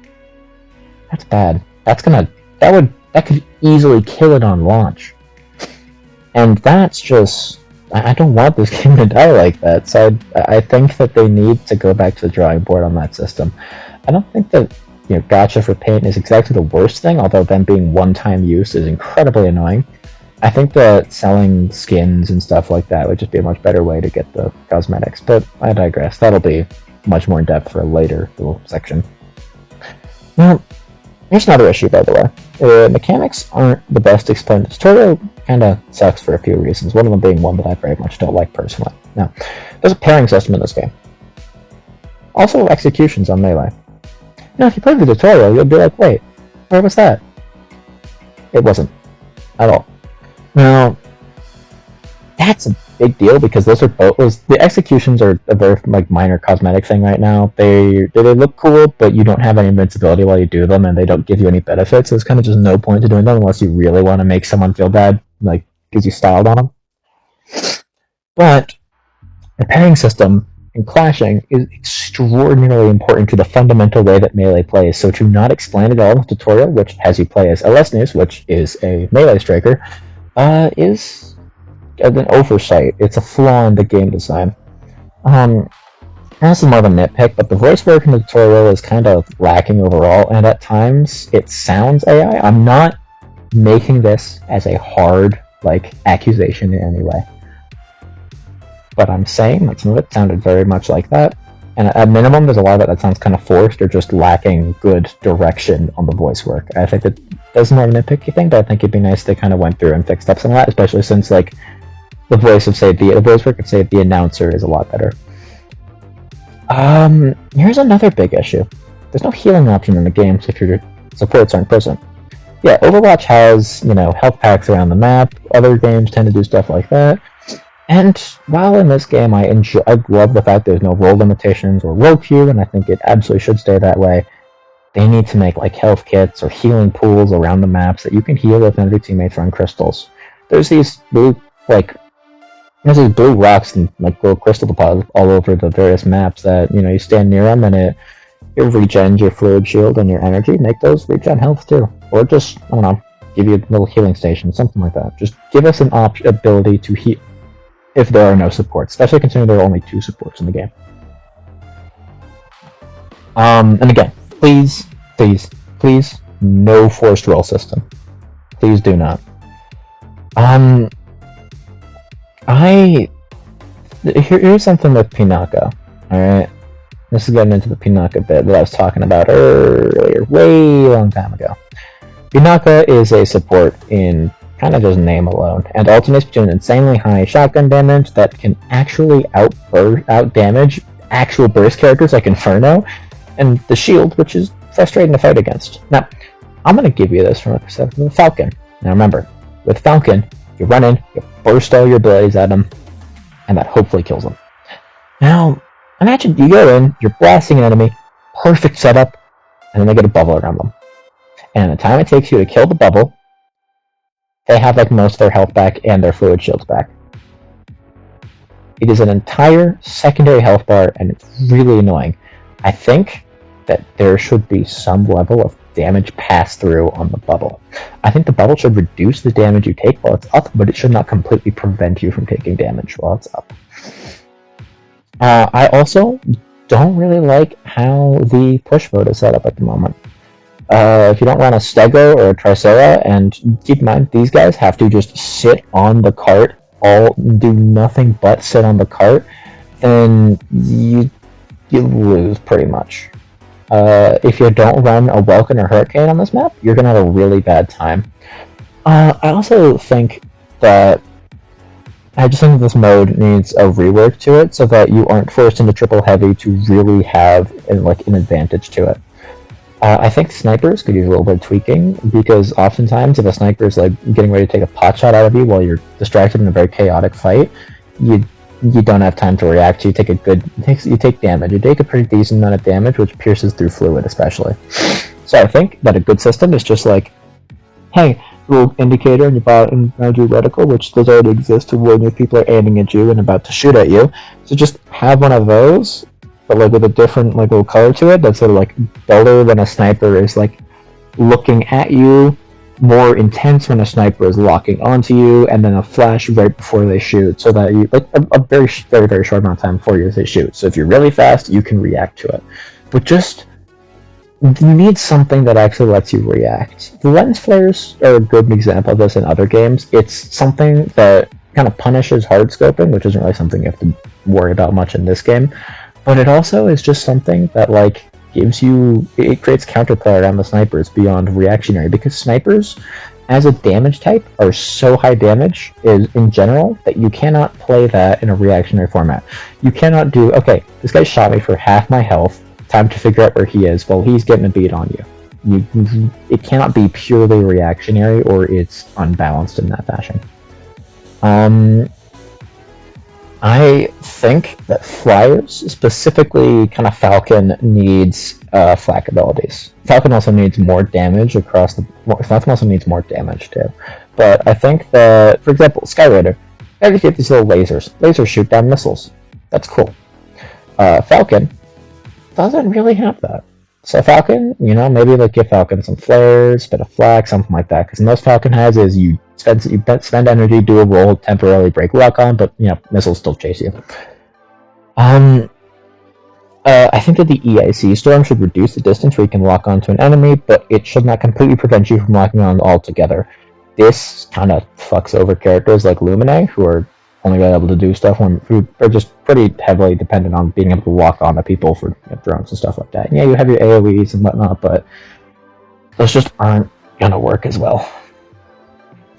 that's bad. That could easily kill it on launch. And that's just, I don't want this game to die like that, so I think that they need to go back to the drawing board on that system. I don't think that gacha for paint is exactly the worst thing, although them being one-time use is incredibly annoying. I think that selling skins and stuff like that would just be a much better way to get the cosmetics, but I digress. That'll be much more in-depth for a later little section. Now, here's another issue, by the way. Mechanics aren't the best explained. The tutorial kind of sucks for a few reasons, one of them being one that I very much don't like personally. Now, there's a pairing system in this game. Also, executions on melee. Now, if you play the tutorial, you'll be like, wait, where was that? It wasn't. At all. Now, that's a big deal because those are the executions are a very minor cosmetic thing right now. They look cool, but you don't have any invincibility while you do them, and they don't give you any benefits. So there's kind of just no point to doing them unless you really want to make someone feel bad, like because you styled on them. But the pairing system and clashing is extraordinarily important to the fundamental way that melee plays. So to not explain it all in the tutorial, which has you play as Elesnus, which is a melee striker, is an oversight. It's a flaw in the game design. This is more of a nitpick, but the voice work in the tutorial is kind of lacking overall, and at times it sounds AI. I'm not making this as a hard, accusation in any way. But I'm saying that some of it sounded very much like that, and at minimum, there's a lot of it that sounds kind of forced or just lacking good direction on the voice work. I think that That's more of a nitpicky thing, but I think it'd be nice if they kind of went through and fixed up some of that, especially since like the voice work of say the announcer is a lot better. Here's another big issue. There's no healing option in the game if your supports aren't present. Yeah, Overwatch has, health packs around the map. Other games tend to do stuff like that. And while in this game I love the fact there's no role limitations or role queue, and I think it absolutely should stay that way, they need to make like health kits or healing pools around the maps that you can heal if none of your teammates run crystals. There's these blue rocks and like little crystal deposits all over the various maps that you stand near them and it regens your fluid shield and your energy. Make those regen health too, or just I don't know, give you a little healing station, something like that. Just give us an ability to heal if there are no supports, especially considering there are only 2 supports in the game. And again, please, no forced roll system. Please do not. Here's something with Pinaka. Alright? This is getting into the Pinaka bit that I was talking about earlier, way long time ago. Pinaka is a support in kind of just name alone, and alternates between insanely high shotgun damage that can actually out damage actual burst characters like Inferno, and the shield, which is frustrating to fight against. Now, I'm going to give you this from a perspective of Falcon. Now remember, with Falcon, you run in, you burst all your abilities at them, and that hopefully kills them. Now, imagine you go in, you're blasting an enemy, perfect setup, and then they get a bubble around them. And the time it takes you to kill the bubble, they have like most of their health back and their fluid shields back. It is an entire secondary health bar, and it's really annoying. I think that there should be some level of damage pass-through on the bubble. I think the bubble should reduce the damage you take while it's up, but it should not completely prevent you from taking damage while it's up. I also don't really like how the push mode is set up at the moment. If you don't run a Stego or a Tricera, and keep in mind, these guys have to just sit on the cart, do nothing but sit on the cart, then you lose pretty much. If you don't run a Welkin or Hurricane on this map, you're going to have a really bad time. I also think that this mode needs a rework to it so that you aren't forced into triple heavy to really have an advantage to it. I think snipers could use a little bit of tweaking, because oftentimes if a sniper is getting ready to take a pot shot out of you while you're distracted in a very chaotic fight, you don't have time to react. You take damage. You take a pretty decent amount of damage, which pierces through fluid especially. So I think that a good system is just hey, little indicator in your bottom of your reticle, which does already exist to warn if people are aiming at you and about to shoot at you. So just have one of those, but with a different little color to it that's sort of duller when a sniper is looking at you, more intense when a sniper is locking onto you, and then a flash right before they shoot, so that you a very very very short amount of time before they shoot. So if you're really fast, you can react to it. But just you need something that actually lets you react. The lens flares are a good example of this in other games. It's something that kind of punishes hard scoping, which isn't really something you have to worry about much in this game. But it also is just something that it creates counterplay around the snipers beyond reactionary, because snipers as a damage type are so high damage in general that you cannot play that in a reactionary format. You cannot do, okay, this guy shot me for half my health, time to figure out where he is while he's getting a beat on you. It cannot be purely reactionary, or it's unbalanced in that fashion. I think that Flyers, specifically kind of Falcon, needs flak abilities. Falcon also needs more damage Falcon also needs more damage too. But I think that, for example, Skyraider, you get these little lasers. Lasers shoot down missiles. That's cool. Falcon doesn't really have that. So Falcon, maybe give Falcon some flares, bit of flak, something like that. Because most Falcon has is you spend energy, do a roll, temporarily break lock on, but missiles still chase you. I think that the EIC storm should reduce the distance where you can lock onto an enemy, but it should not completely prevent you from locking on altogether. This kind of fucks over characters like Lumine, who are only really able to do stuff who are just pretty heavily dependent on being able to lock onto people for drones and stuff like that. And yeah, you have your AoEs and whatnot, but those just aren't gonna work as well.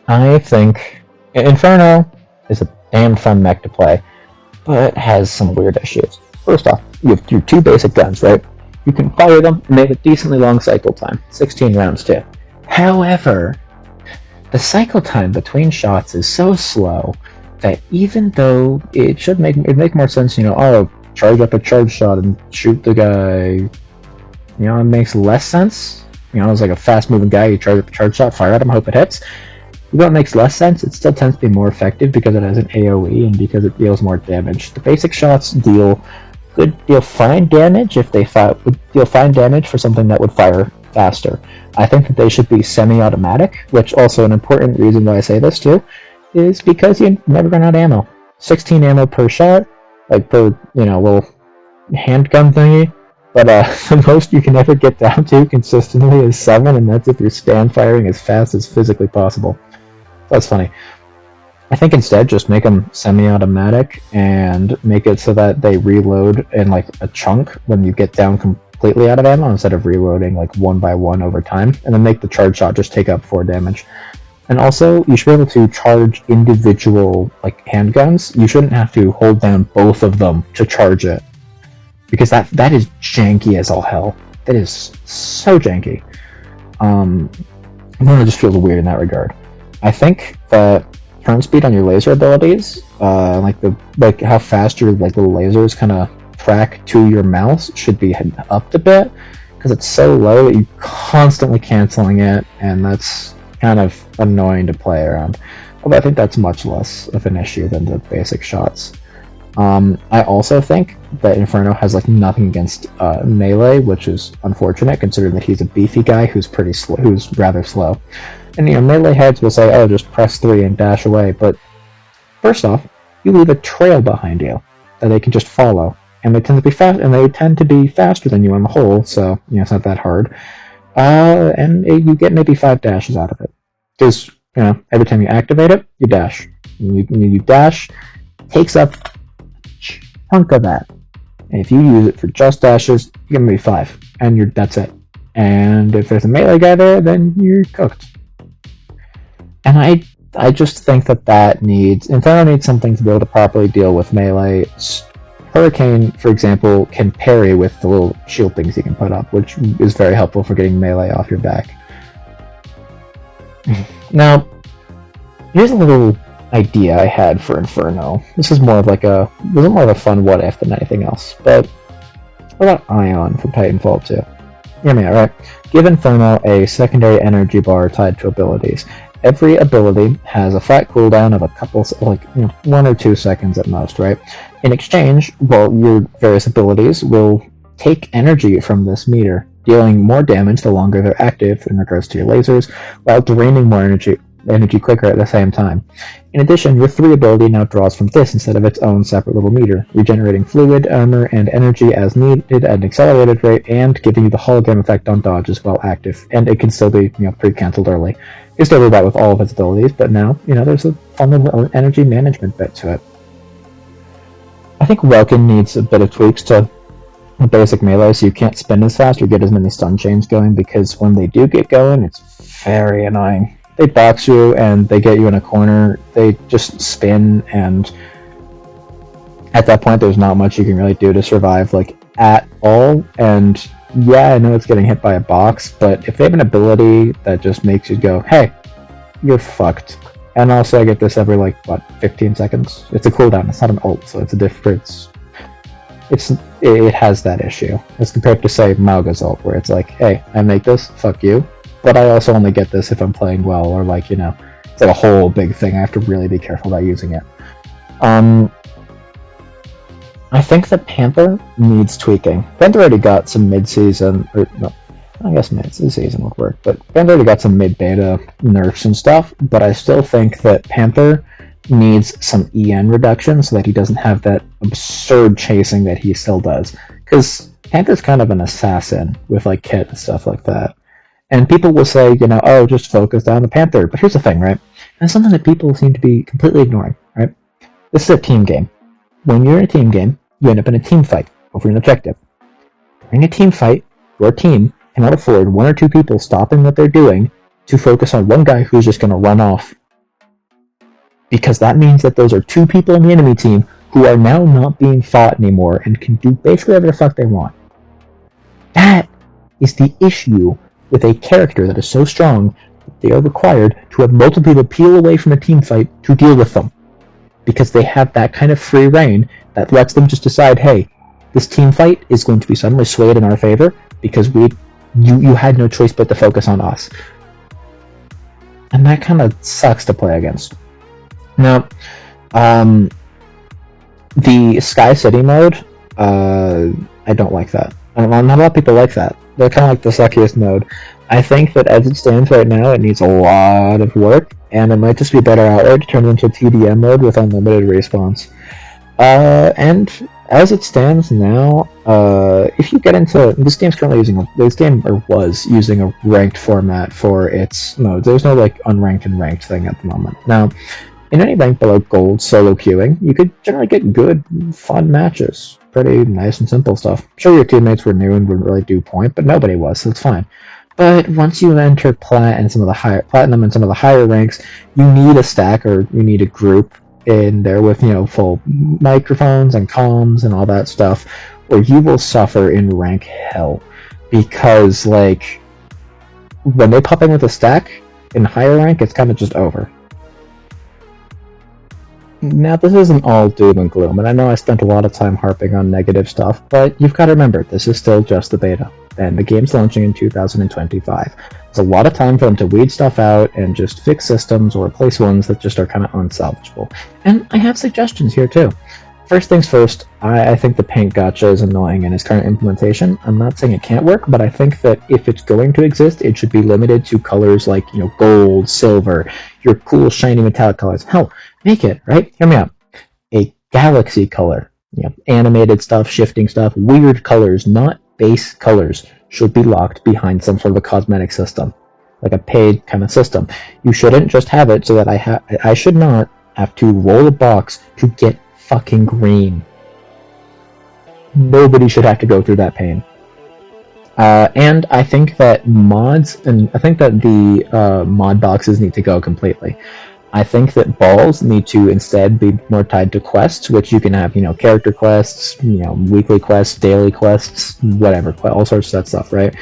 I think Inferno is a damn fun mech to play, but has some weird issues. First off, you have your two basic guns, right? You can fire them and they have a decently long cycle time, 16 rounds too. However, the cycle time between shots is so slow that even though it should make more sense, charge up a charge shot and shoot the guy, it makes less sense. It's like a fast-moving guy, you charge up a charge shot, fire at him, hope it hits. Even though it makes less sense, it still tends to be more effective because it has an AoE and because it deals more damage. The basic shots deal fine damage if they deal fine damage for something that would fire faster. I think that they should be semi-automatic, which also an important reason why I say this too, is because you never run out of ammo. 16 ammo per shot, like per, little handgun thingy, but the most you can ever get down to consistently is 7, and that's if you're stand firing as fast as physically possible. That's funny. I think instead just make them semi-automatic and make it so that they reload in like a chunk when you get down completely out of ammo instead of reloading like one by one over time, and then make the charge shot just take up 4 damage. And also, you should be able to charge individual like handguns. You shouldn't have to hold down both of them to charge it, because that is janky as all hell. That is so janky. It just feels weird in that regard. I think that turn speed on your laser abilities, like how fast your like little lasers kind of track to your mouse, should be upped a bit, because it's so low that you're constantly canceling it, and that's kind of annoying to play around. Although I think that's much less of an issue than the basic shots. I also think that Inferno has like nothing against melee, which is unfortunate considering that he's a beefy guy who's who's rather slow. And melee heads will say, "Oh, just press 3 and dash away." But first off, you leave a trail behind you that they can just follow, and they tend to be faster than you on the whole. So it's not that hard. And you get maybe 5 dashes out of it, because every time you activate it, you dash. You dash, takes up chunk of that. And if you use it for just dashes, you get maybe 5, and that's it. And if there's a melee guy there, then you're cooked. And I just think that Inferno needs something to be able to properly deal with melee. Hurricane, for example, can parry with the little shield things you can put up, which is very helpful for getting melee off your back. Now, here's a little idea I had for Inferno. This is more of a fun what if than anything else. But what about Ion from Titanfall 2? Hear me out, right? Give Inferno a secondary energy bar tied to abilities. Every ability has a flat cooldown of a couple, 1 or 2 seconds at most, right? In exchange, your various abilities will take energy from this meter, dealing more damage the longer they're active in regards to your lasers, while draining more energy quicker at the same time. In addition, your 3 ability now draws from this instead of its own separate little meter, regenerating fluid, armor, and energy as needed at an accelerated rate, and giving you the hologram effect on dodges while active. And it can still be, pre-cancelled early. You still do that with all of its abilities, but now, there's a fun little energy management bit to it. I think Welkin needs a bit of tweaks to the basic melee, so you can't spin as fast or get as many stun chains going, because when they do get going, it's very annoying. They box you and they get you in a corner, they just spin, and at that point there's not much you can really do to survive, at all. And yeah, I know it's getting hit by a box, but if they have an ability that just makes you go, hey, you're fucked. And also I get this every 15 seconds. It's a cooldown, it's not an ult, so it's a difference. It has that issue, as compared to, say, Mauga's ult, where it's like, hey, I make this, fuck you, but I also only get this if I'm playing well, or it's a whole big thing. I have to really be careful about using it. I think that Panther needs tweaking. Panther already got some mid-season, I guess mid-season would work, but Panther already got some mid-beta nerfs and stuff, but I still think that Panther needs some EN reduction so that he doesn't have that absurd chasing that he still does. Because Panther's kind of an assassin with kit and stuff like that. And people will say, oh, just focus on the Panther. But here's the thing, right? And it's something that people seem to be completely ignoring, right? This is a team game. When you're in a team game, you end up in a team fight over an objective. During a team fight, your team cannot afford 1 or 2 people stopping what they're doing to focus on one guy who's just going to run off. Because that means that those are two people on the enemy team who are now not being fought anymore and can do basically whatever the fuck they want. That is the issue with a character that is so strong that they are required to have multiple people peel away from a team fight to deal with them. Because they have that kind of free reign that lets them just decide, hey, this team fight is going to be suddenly swayed in our favor because you had no choice but to focus on us. And that kind of sucks to play against. Now, the Sky City mode, I don't like that. Not a lot of people like that. They're kind of like the suckiest mode. I think that as it stands right now, it needs a lot of work, and it might just be better outright to turn it into a TDM mode with unlimited respawns. And as it stands now, if you get into this game's currently was using a ranked format for its modes. There's no like unranked and ranked thing at the moment. Now, in any rank below gold solo queuing, you could generally get good, fun matches. Pretty nice and simple stuff. Sure, your teammates were new and wouldn't really do point, but nobody was, so it's fine. But once you enter platinum and some of the higher ranks, you need a stack or you need a group in there with full microphones and comms and all that stuff, or you will suffer in rank hell because like when they pop in with a stack in higher rank, it's kind of just over. Now, this isn't all doom and gloom, and I know I spent a lot of time harping on negative stuff, but you've got to remember, this is still just the beta, and the game's launching in 2025. There's a lot of time for them to weed stuff out and just fix systems or replace ones that just are kind of unsalvageable. And I have suggestions here, too. First things first, I think the paint gacha is annoying in its current implementation. I'm not saying it can't work, but I think that if it's going to exist, it should be limited to colors like, gold, silver, your cool, shiny metallic colors. Hell, make it, right? Hear me out. A galaxy color. Animated stuff, shifting stuff, weird colors, not base colors, should be locked behind some sort of a cosmetic system. Like a paid kind of system. You shouldn't just have it so that I should not have to roll a box to get fucking green. Nobody should have to go through that pain. And I think that the mod boxes need to go completely. I think that balls need to instead be more tied to quests, which you can have, character quests, weekly quests, daily quests, whatever, all sorts of that stuff, right?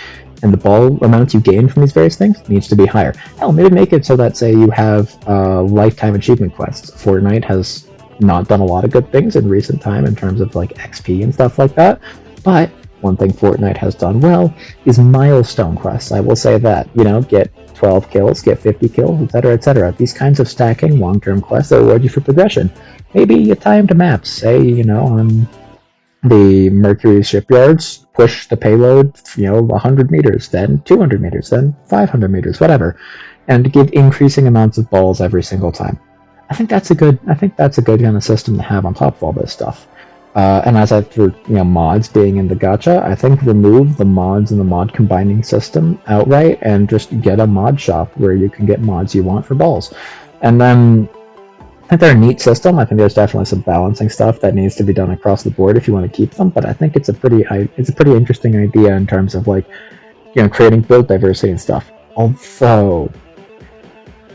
And the ball amounts you gain from these various things needs to be higher. Hell, maybe make it so that, say, you have lifetime achievement quests. Fortnite has not done a lot of good things in recent time in terms of like XP and stuff like that, but one thing Fortnite has done well is milestone quests. I will say that, get 12 kills, get 50 kills, etc., etc. These kinds of stacking long-term quests that reward you for progression. Maybe you tie them to maps, say, on the Mercury shipyards, push the payload, 100 meters, then 200 meters, then 500 meters, whatever, and give increasing amounts of balls every single time. I think that's a good kind of system to have on top of all this stuff. And as for mods being in the gacha, I think remove the mods and the mod combining system outright and just get a mod shop where you can get mods you want for balls. And then I think they're a neat system. I think there's definitely some balancing stuff that needs to be done across the board if you want to keep them. But I think it's a pretty interesting idea in terms of like creating build diversity and stuff. Although,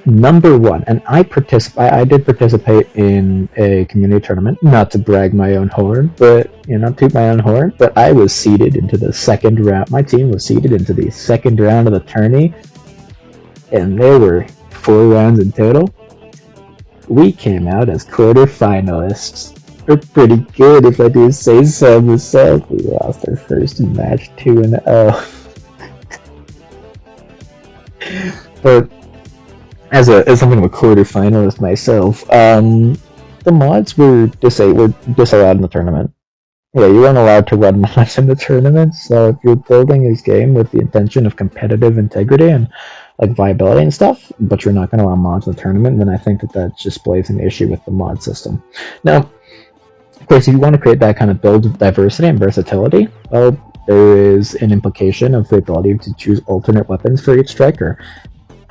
number one, and I did participate in a community tournament, not to brag my own horn, but toot my own horn, but I was seeded into the second round. My team was seeded into the second round of the tourney, and there were 4 rounds in total. We came out as quarterfinalists. We're pretty good, if I do say so myself. We lost our first match 2-0. But as something of a quarterfinalist myself, the mods were disallowed in the tournament. Yeah, you weren't allowed to run mods in the tournament, so if you're building this game with the intention of competitive integrity and like viability and stuff, but you're not going to allow mods in the tournament, then I think that displays an issue with the mod system. Now, of course, if you want to create that kind of build diversity and versatility, well, there is an implication of the ability to choose alternate weapons for each striker.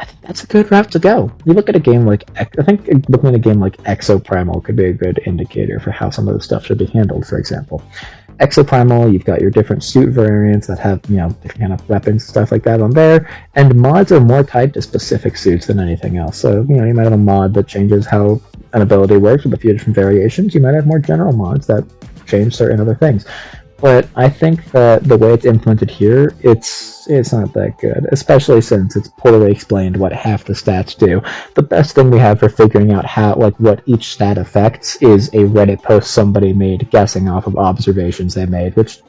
I think that's a good route to go. You look at a game like Exo Primal could be a good indicator for how some of the stuff should be handled, for example. Exoprimal, you've got your different suit variants that have, different kind of weapons, stuff like that on there, and mods are more tied to specific suits than anything else. So, you might have a mod that changes how an ability works with a few different variations. You might have more general mods that change certain other things. But I think that the way it's implemented here, it's not that good, especially since it's poorly explained what half the stats do. The best thing we have for figuring out what each stat affects is a Reddit post somebody made guessing off of observations they made, which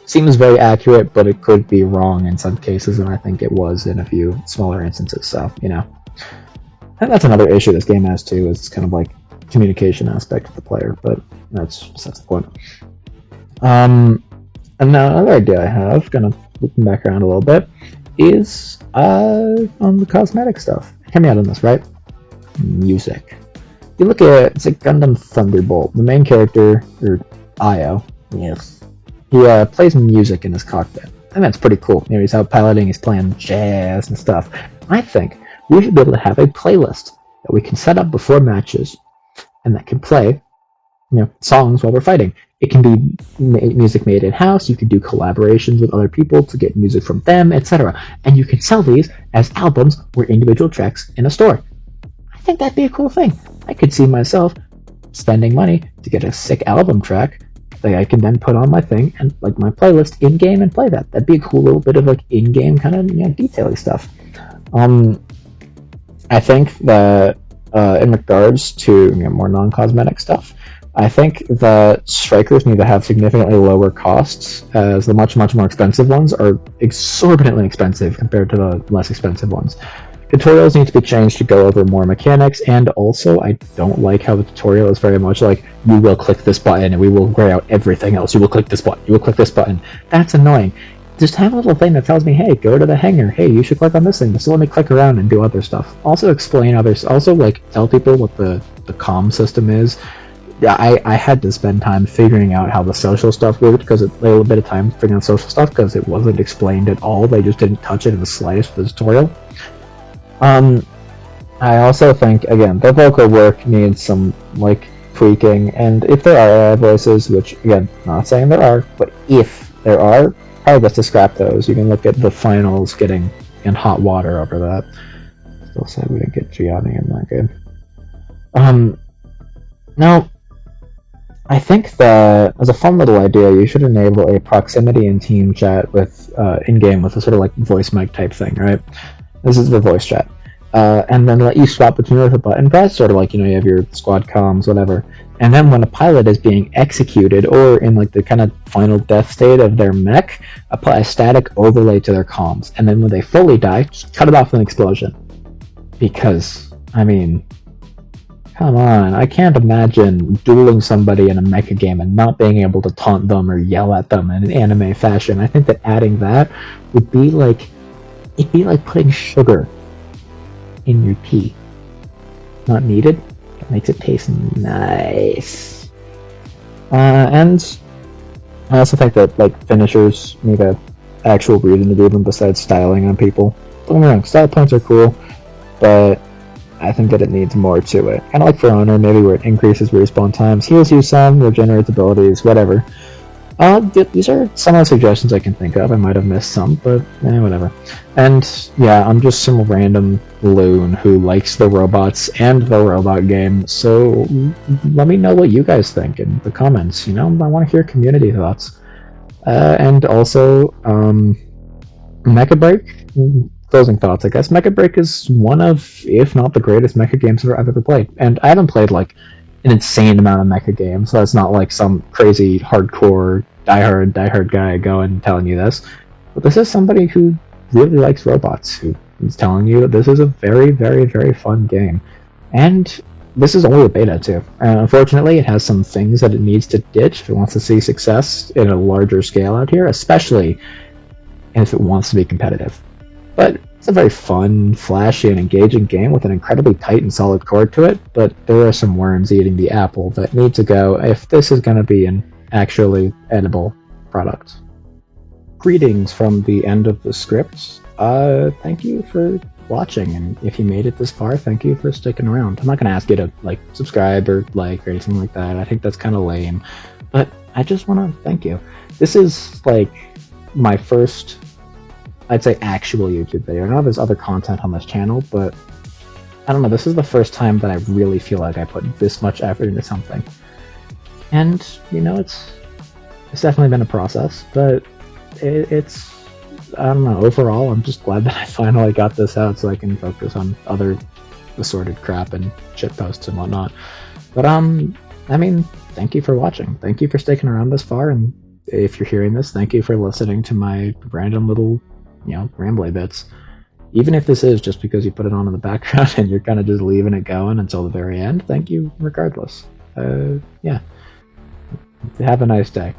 seems very accurate, but it could be wrong in some cases, and I think it was in a few smaller instances. So, and that's another issue this game has too, is kind of like communication aspect of the player, but that's the point. And now another idea I have, kind of looking back around a little bit, is on the cosmetic stuff. Hear me out on this, right? Music. You look at it's like Gundam Thunderbolt. The main character, or Io, yes, he plays music in his cockpit. I think that's pretty cool. He's out piloting, he's playing jazz and stuff. I think we should be able to have a playlist that we can set up before matches, and that can play, songs while we're fighting. It can be music made in-house, you can do collaborations with other people to get music from them, etc. And you can sell these as albums or individual tracks in a store. I think that'd be a cool thing. I could see myself spending money to get a sick album track that I can then put on my thing and like my playlist in-game and play that. That'd be a cool little bit of like in-game kind of detail-y stuff. I think that in regards to more non-cosmetic stuff, I think that strikers need to have significantly lower costs, as the much, much more expensive ones are exorbitantly expensive compared to the less expensive ones. Tutorials need to be changed to go over more mechanics, and also I don't like how the tutorial is very much like, you will click this button and we will gray out everything else. You will click this button. You will click this button. That's annoying. Just have a little thing that tells me, hey, go to the hangar. Hey, you should click on this thing. Just let me click around and do other stuff. Also explain others. Also, tell people what the comm system is. I had to spend time figuring out how the social stuff worked, because it took a little bit of time figuring out social stuff because it wasn't explained at all. They just didn't touch it in the slightest for the tutorial. I also think, again, the vocal work needs some tweaking, and if there are AI voices, which again, not saying there are, but if there are, probably best to scrap those. You can look at the finals getting in hot water over that. Still sad we didn't get Gianni in that game. Now, I think that as a fun little idea, you should enable a proximity and team chat with in-game with a sort of voice mic type thing, right? This is the voice chat. And then let you swap between with a button press, sort of you have your squad comms, whatever. And then when a pilot is being executed, or in the kind of final death state of their mech, apply a static overlay to their comms. And then when they fully die, just cut it off with an explosion. Because, come on, I can't imagine dueling somebody in a mecha game and not being able to taunt them or yell at them in an anime fashion. I think that adding that would be it'd be like putting sugar in your tea. Not needed. It makes it taste nice. And I also think that finishers need a actual reason to do them besides styling on people. Don't get me wrong, style points are cool, but I think that it needs more to it. Kind of like For Honor, maybe, where it increases respawn times, heals you some, regenerates abilities, whatever. These are some of the suggestions I can think of. I might have missed some, but whatever. And yeah, I'm just some random loon who likes the robots and the robot game, so let me know what you guys think in the comments. I want to hear community thoughts. And also, Mecha Break? Closing thoughts, I guess. Mecha Break is one of, if not the greatest mecha games I've ever played. And I haven't played an insane amount of mecha games, so it's not some crazy hardcore diehard guy going and telling you this. But this is somebody who really likes robots, who is telling you that this is a very, very, very fun game. And this is only a beta too. Unfortunately, it has some things that it needs to ditch if it wants to see success in a larger scale out here, especially if it wants to be competitive. But it's a very fun, flashy, and engaging game with an incredibly tight and solid core to it, but there are some worms eating the apple that need to go if this is going to be an actually edible product. Greetings from the end of the script. Thank you for watching, and if you made it this far, thank you for sticking around. I'm not going to ask you to subscribe or or anything like that. I think that's kind of lame. But I just want to thank you. This is like my first, I'd say, actual YouTube video. I know there's other content on this channel, but I don't know, this is the first time that I really feel like I put this much effort into something. And, you know, it's definitely been a process, but it's, I don't know, overall, I'm just glad that I finally got this out so I can focus on other assorted crap and shit posts and whatnot. But, I mean, thank you for watching. Thank you for sticking around this far, and if you're hearing this, thank you for listening to my random little, you know, rambly bits. Even if this is just because you put it on in the background and you're kind of just leaving it going until the very end, thank you regardless. Yeah. Have a nice day.